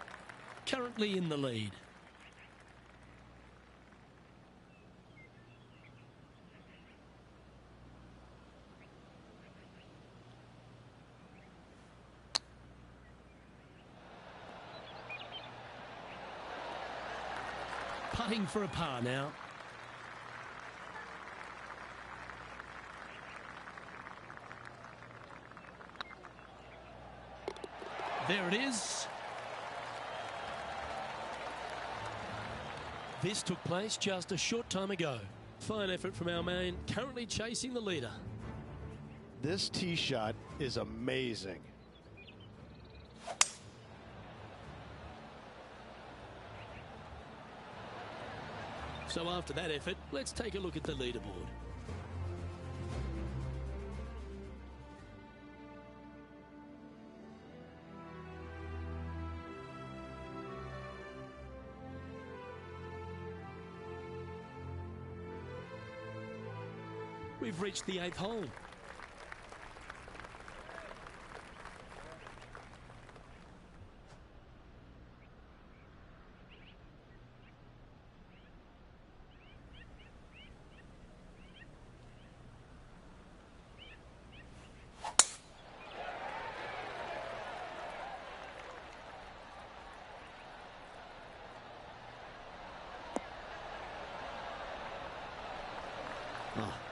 Currently in the lead. Putting for a par now. There it is. This took place just a short time ago. Fine effort from our man, currently chasing the leader. This tee shot is amazing. So after that effort, let's take a look at the leaderboard. We've reached the 8th hole.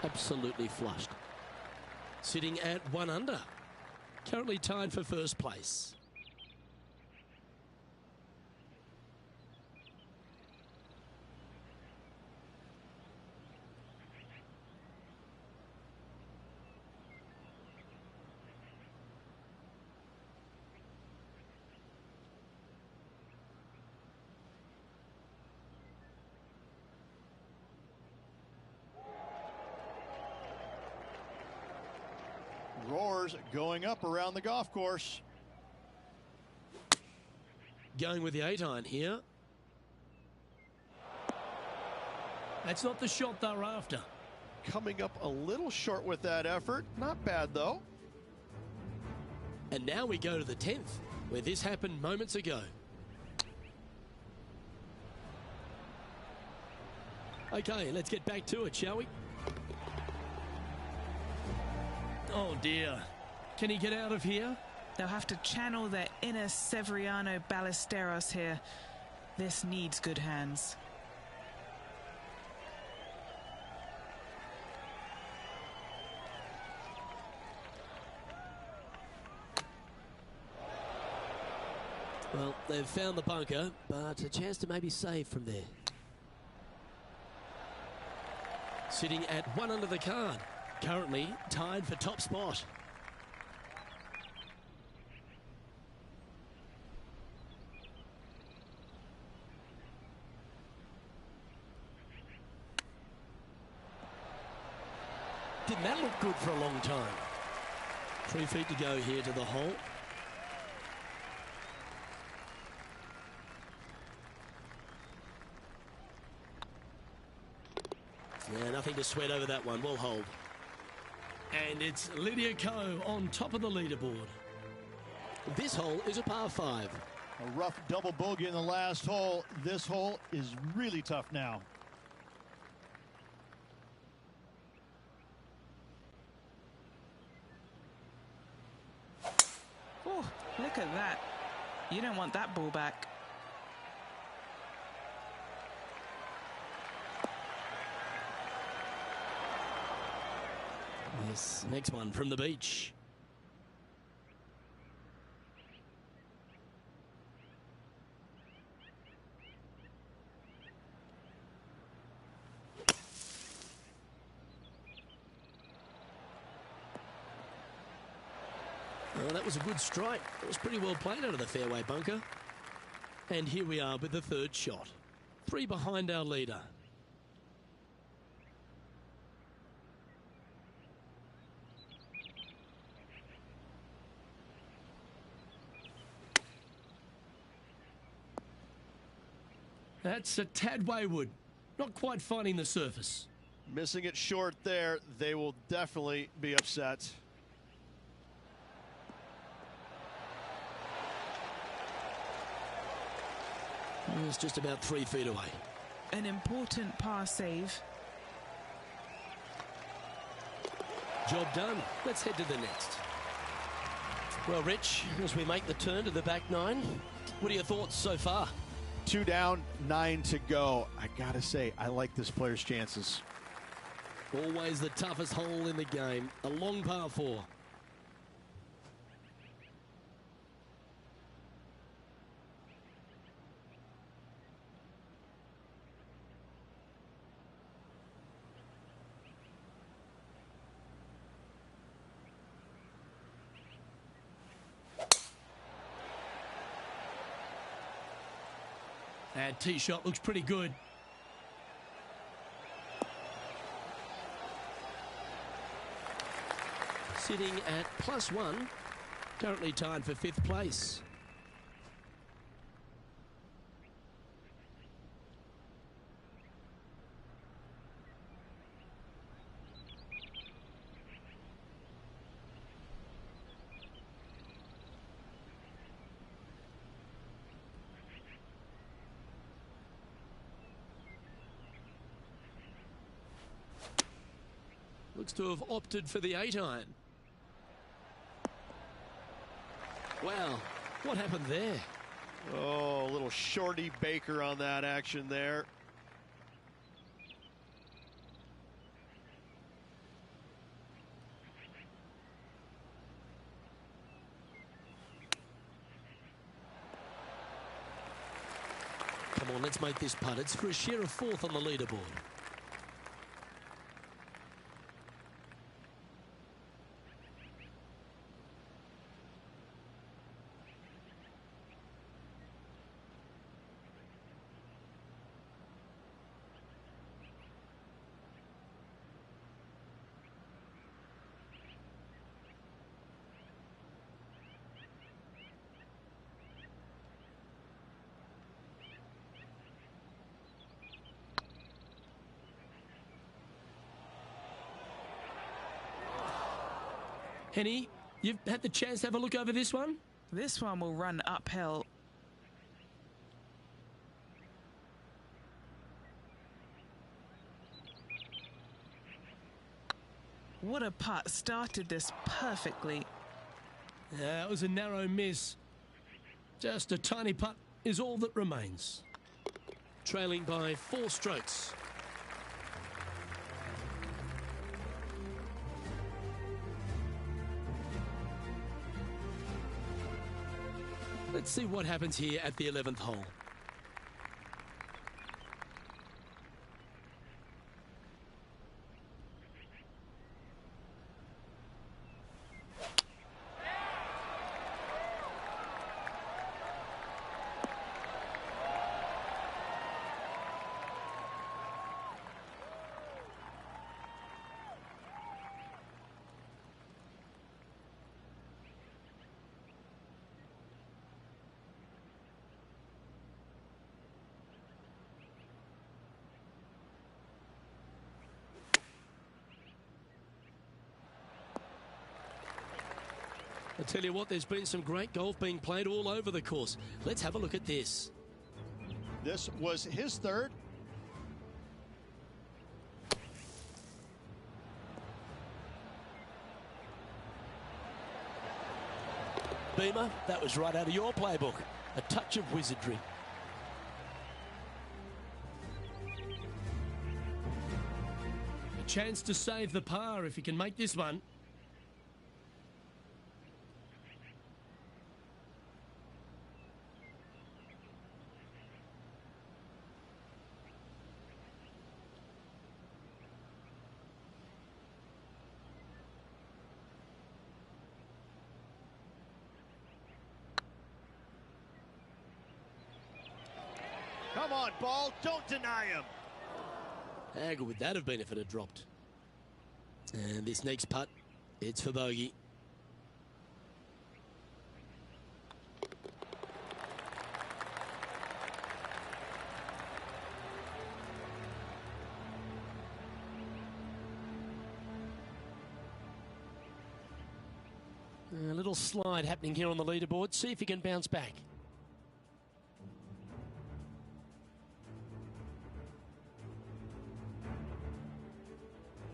Absolutely flushed. Sitting at 1 under. Currently tied for first place. Roars going up around the golf course. Going with the 8-iron here. That's not the shot they're after. Coming up a little short with that effort. Not bad, though. And now we go to the 10th, where this happened moments ago. Okay, let's get back to it, shall we? Oh dear. Can he get out of here? They'll have to channel their inner Severiano Ballesteros here. This needs good hands. Well, they've found the bunker, but a chance to maybe save from there. Sitting at 1 under the card. Currently tied for top spot. Didn't that look good for a long time? 3 feet to go here to the hole. Yeah, nothing to sweat over that one. We'll hold. And it's Lydia Ko on top of the leaderboard. This hole is a par 5. A rough double bogey in the last hole. This hole is really tough now. Oh, look at that. You don't want that ball back. This next one from the beach. Well, that was a good strike. It was pretty well played out of the fairway bunker. And here we are with the 3rd shot. 3 behind our leader. That's a tad wayward. Not quite finding the surface. Missing it short there. They will definitely be upset. It's just about 3 feet away. An important par save. Job done. Let's head to the next. Well, Rich, as we make the turn to the back 9, what are your thoughts so far? 2 down, 9 to go. I gotta say, I like this player's chances. Always the toughest hole in the game. A long par 4. That tee shot looks pretty good. Sitting at +1, currently tied for 5th place. Looks to have opted for the 8-iron. Wow, what happened there? Oh, a little shorty Baker on that action there. Come on, let's make this putt. It's for a share of fourth on the leaderboard. Henny, you've had the chance to have a look over this one? This one will run uphill. What a putt. Started this perfectly. Yeah, it was a narrow miss. Just a tiny putt is all that remains. Trailing by 4 strokes. Let's see what happens here at the 11th hole. I tell you what, there's been some great golf being played all over the course. Let's have a look at this. This was his third. Beamer, that was right out of your playbook. A touch of wizardry. A chance to save the par if he can make this one. Come on, ball. Don't deny him. How good would that have been if it had dropped? And this next putt, it's for bogey. A little slide happening here on the leaderboard. See if he can bounce back.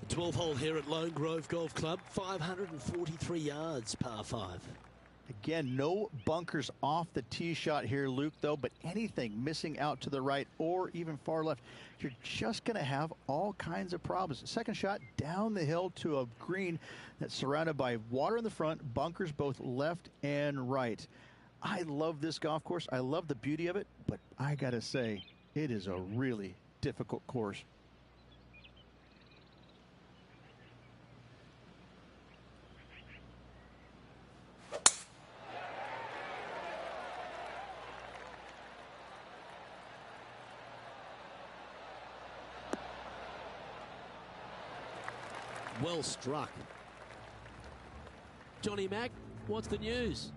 The 12th hole here at Lone Grove Golf Club, 543 yards, par 5. Again, no bunkers off the tee shot here, Luke, though, but anything missing out to the right or even far left, you're just going to have all kinds of problems. Second shot down the hill to a green that's surrounded by water in the front, bunkers both left and right. I love this golf course. I love the beauty of it, but I got to say, it is a really difficult course. Well struck. Johnny Mack, what's the news?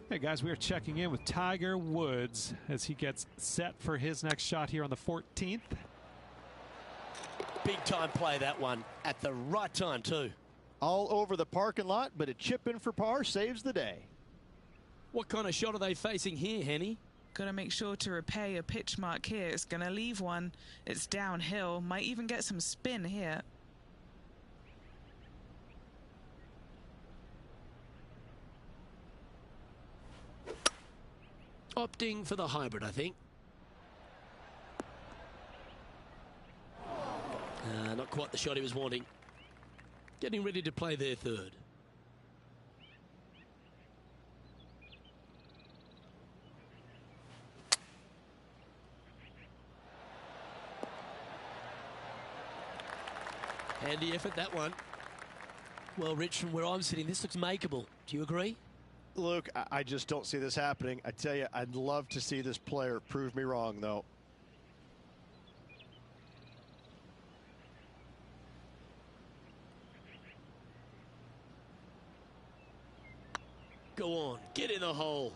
Hey guys, we are checking in with Tiger Woods as he gets set for his next shot here on the 14th. Big time play, that one, at the right time too. All over the parking lot, but a chip in for par saves the day. What kind of shot are they facing here, Henny? Got to make sure to repair your pitch mark here. It's going to leave one. It's downhill. Might even get some spin here. Opting for the hybrid, I think. Not quite the shot he was wanting. Getting ready to play their third. Handy effort, that one. Well, Rich, from where I'm sitting, this looks makeable. Do you agree? Luke, I just don't see this happening. I tell you, I'd love to see this player prove me wrong, though. Go on, get in the hole.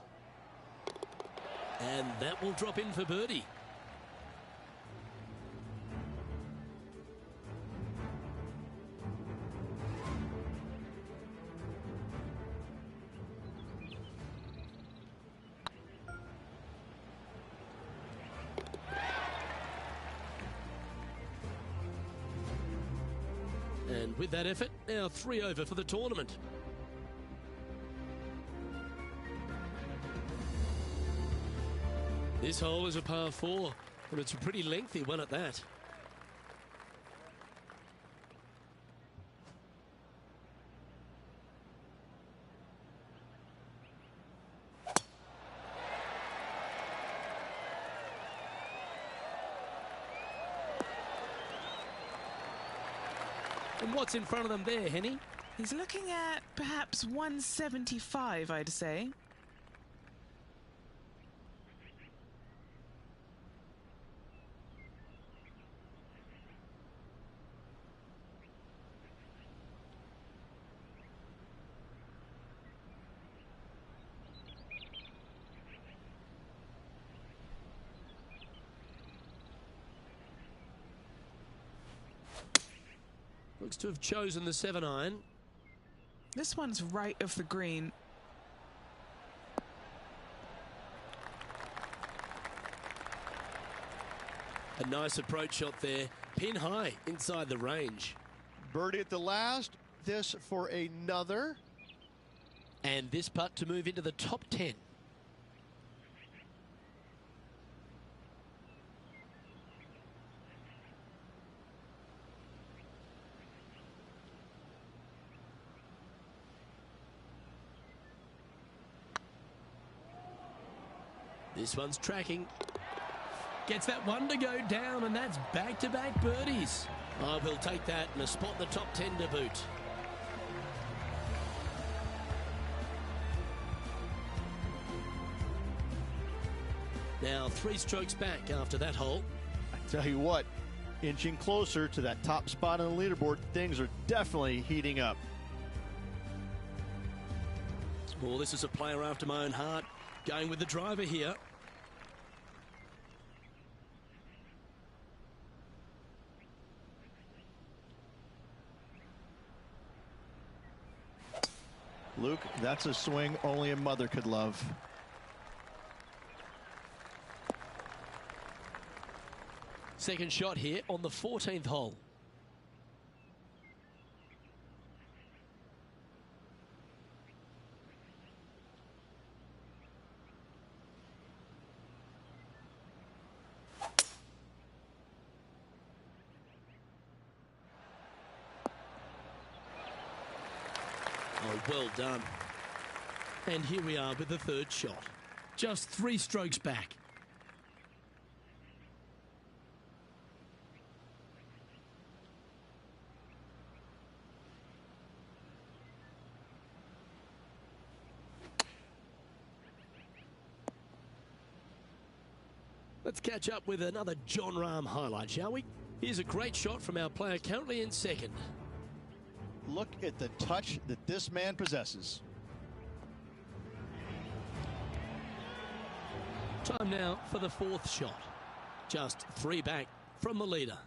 And that will drop in for birdie. And with that effort, now 3 over for the tournament. This hole is a par 4, and it's a pretty lengthy one at that. And what's in front of them there, Henny? He's looking at perhaps 175, I'd say. Looks to have chosen the 7-iron. This one's right of the green. A nice approach shot there. Pin high inside the range. Birdie at the last. This for another. And this putt to move into the top 10. This one's tracking. Gets that one to go down, and that's back-to-back birdies. Oh, we'll take that and a spot in the top 10 to boot. Now 3 strokes back after that hole. I tell you what, inching closer to that top spot on the leaderboard, things are definitely heating up. Well, this is a player after my own heart. Going with the driver here. Luke, that's a swing only a mother could love. Second shot here on the 14th hole. Oh, well done. And here we are with the third shot. Just 3 strokes back. Let's catch up with another Jon Rahm highlight, shall we? Here's a great shot from our player currently in second. Look at the touch that this man possesses. Time now for the 4th shot. Just 3 back from the leader.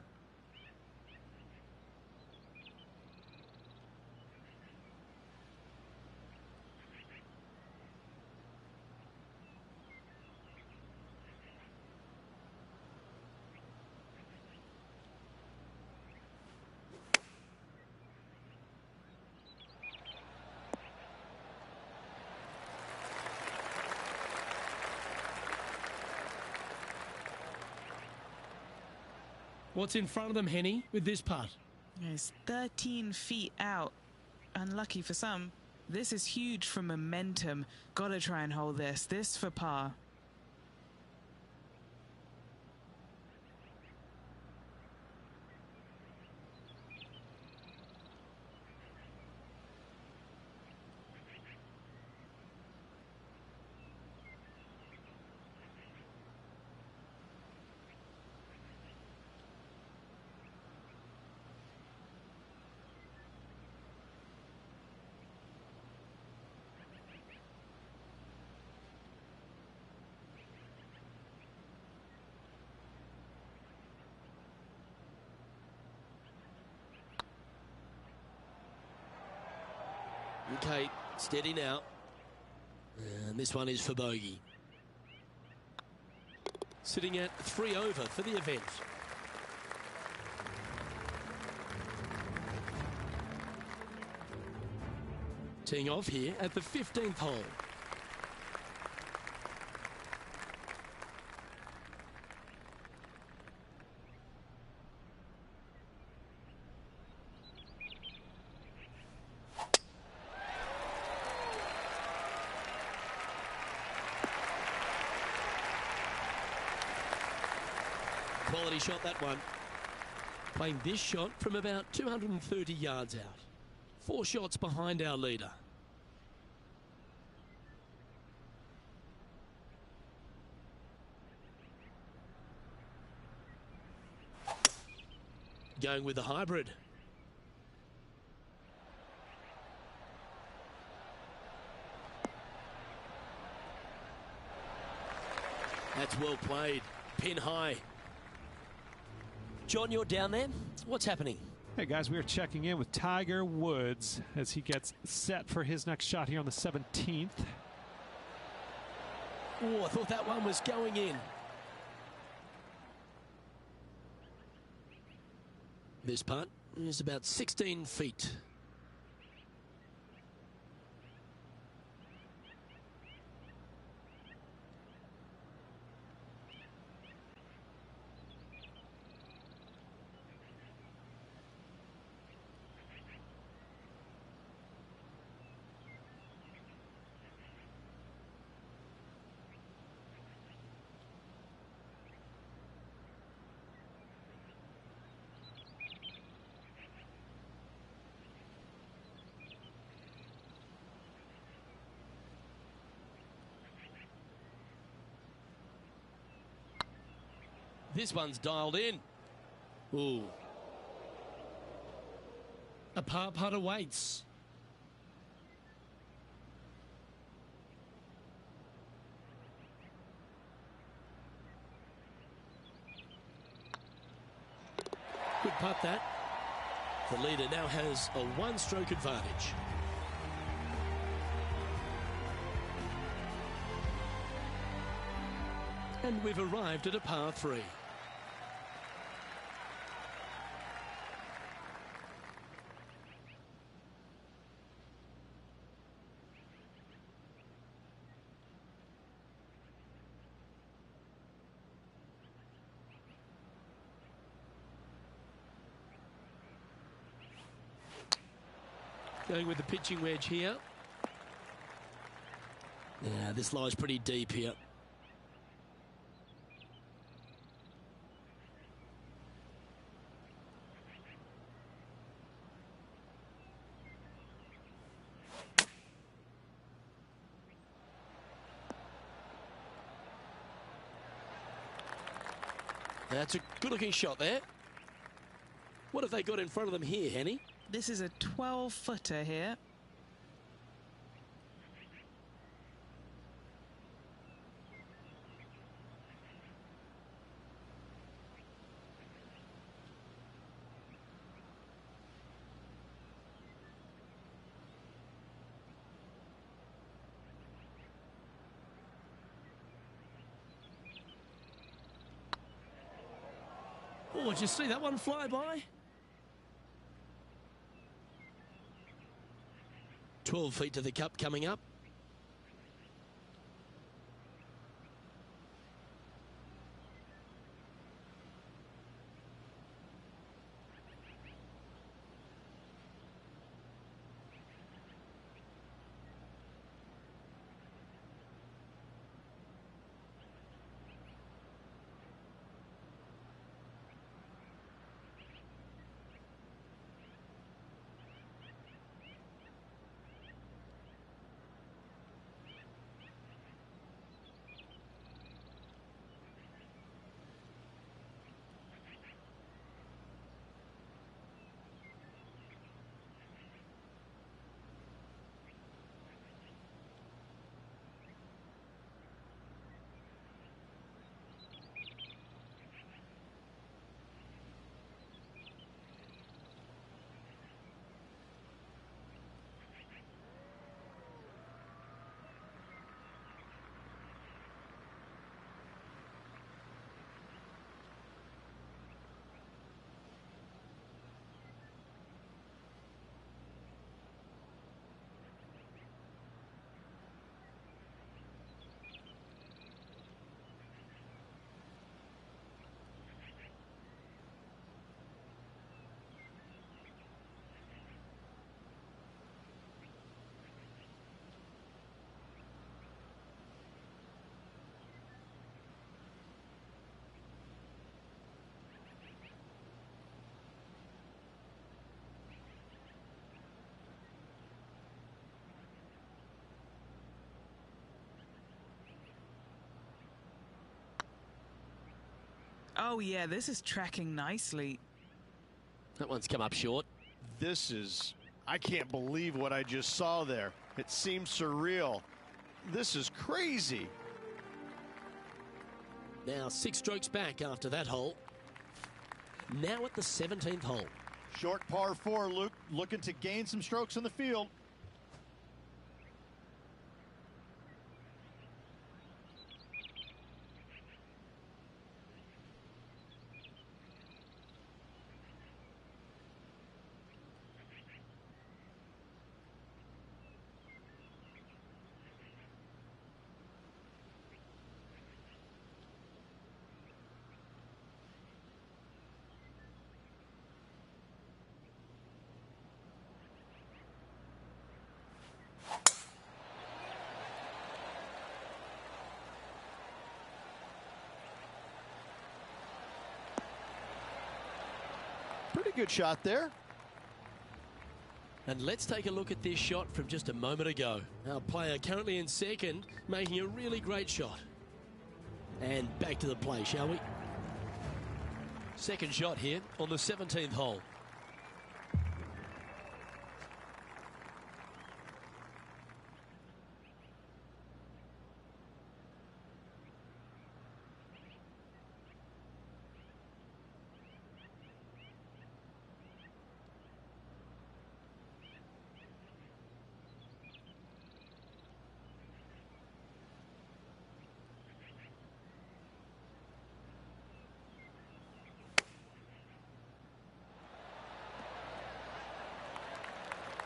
What's in front of them, Henny, with this putt? It's 13 feet out. Unlucky for some. This is huge for momentum. Gotta try and hold this. This for par. Okay, steady now. And this one is for bogey. Sitting at 3 over for the event. Teeing off here at the 15th hole. Quality shot, that one. Playing this shot from about 230 yards out. 4 shots behind our leader. Going with the hybrid. That's well played. Pin high. John, you're down there. What's happening? Hey guys, we are checking in with Tiger Woods as he gets set for his next shot here on the 17th. Oh, I thought that one was going in. This putt is about 16 feet. This one's dialed in. Ooh. A par putt awaits. Good putt, that. The leader now has a 1-stroke advantage. And we've arrived at a par 3. Going with the pitching wedge here. Yeah, this lies pretty deep here. That's a good-looking shot there. What have they got in front of them here, Henny? This is a 12-footer here. Oh, did you see that one fly by? 12 feet to the cup coming up. Oh, yeah, this is tracking nicely. That one's come up short. This is, I can't believe what I just saw there. It seems surreal. This is crazy. Now 6 strokes back after that hole. Now at the 17th hole. Short par 4, Luke, looking to gain some strokes in the field. Pretty good shot there. And let's take a look at this shot from just a moment ago. Our player currently in second, making a really great shot. And back to the play, shall we? Second shot here on the 17th hole.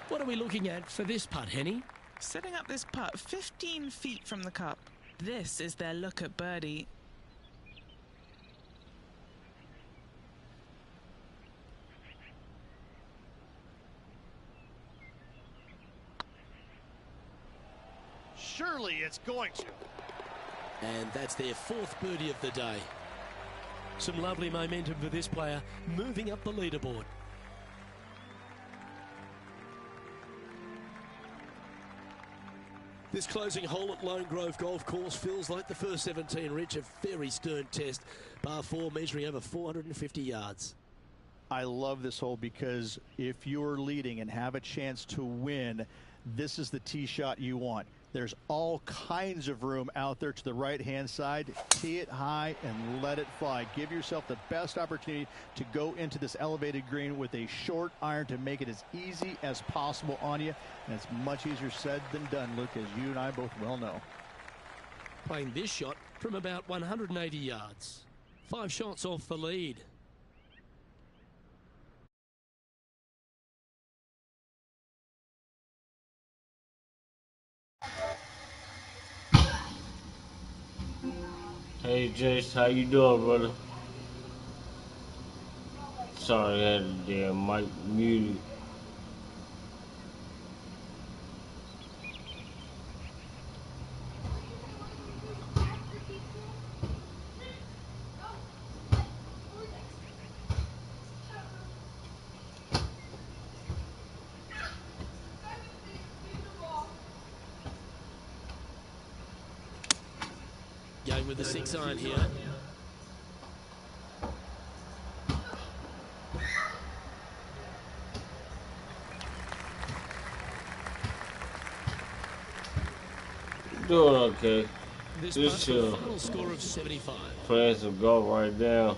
What are we looking at for this putt, Henny? Setting up this putt 15 feet from the cup. This is their look at birdie. Surely it's going to. And that's their 4th birdie of the day. Some lovely momentum for this player, moving up the leaderboard. This closing hole at Lone Grove Golf Course feels like the first 17, Rich, a very stern test. Par 4 measuring over 450 yards. I love this hole because if you're leading and have a chance to win, this is the tee shot you want. There's all kinds of room out there to the right-hand side. Tee it high and let it fly. Give yourself the best opportunity to go into this elevated green with a short iron to make it as easy as possible on you. And it's much easier said than done, Luke, as you and I both well know. Playing this shot from about 180 yards. 5 shots off the lead. Hey Jace, how you doing, brother? Sorry, I had the damn mic muted. Going with the 6 iron here. Doing okay. This Just putt for a chill. final score of 75. Playing some golf right now.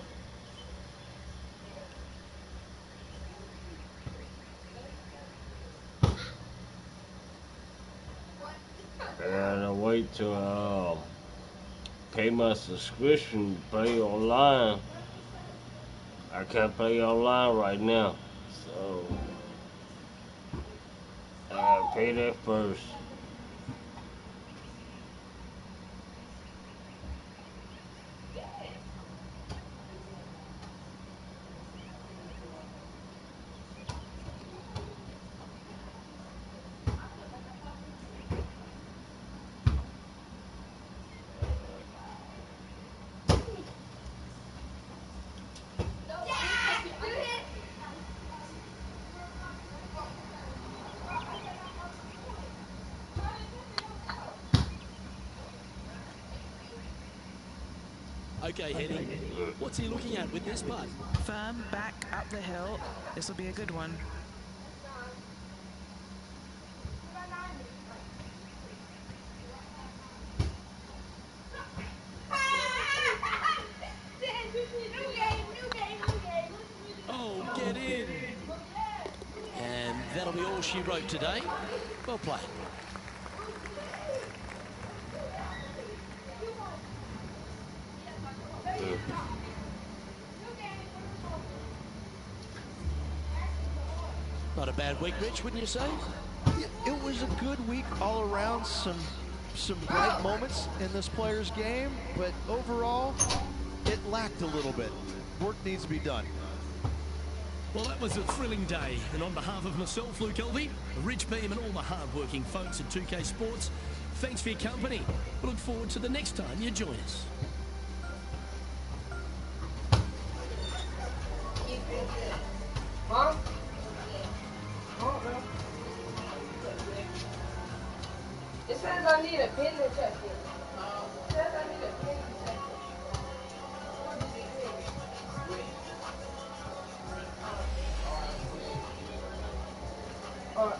I gotta wait till pay my subscription, play online. I can't play online right now, so I gotta pay that first. Okay, Henny, what's he looking at with this putt? Firm back up the hill. This will be a good one. Oh, get in. And that'll be all she wrote today. Well played. Not a bad week, Rich, wouldn't you say? It was a good week all around. Some bright moments in this player's game, but overall, it lacked a little bit. Work needs to be done. Well, that was a thrilling day, and on behalf of myself, Luke Elvey, Rich Beam, and all the hard-working folks at 2K Sports, thanks for your company. We look forward to the next time you join us. Huh? It says I need a pen to check it. It says I need a pen to check it. Alright.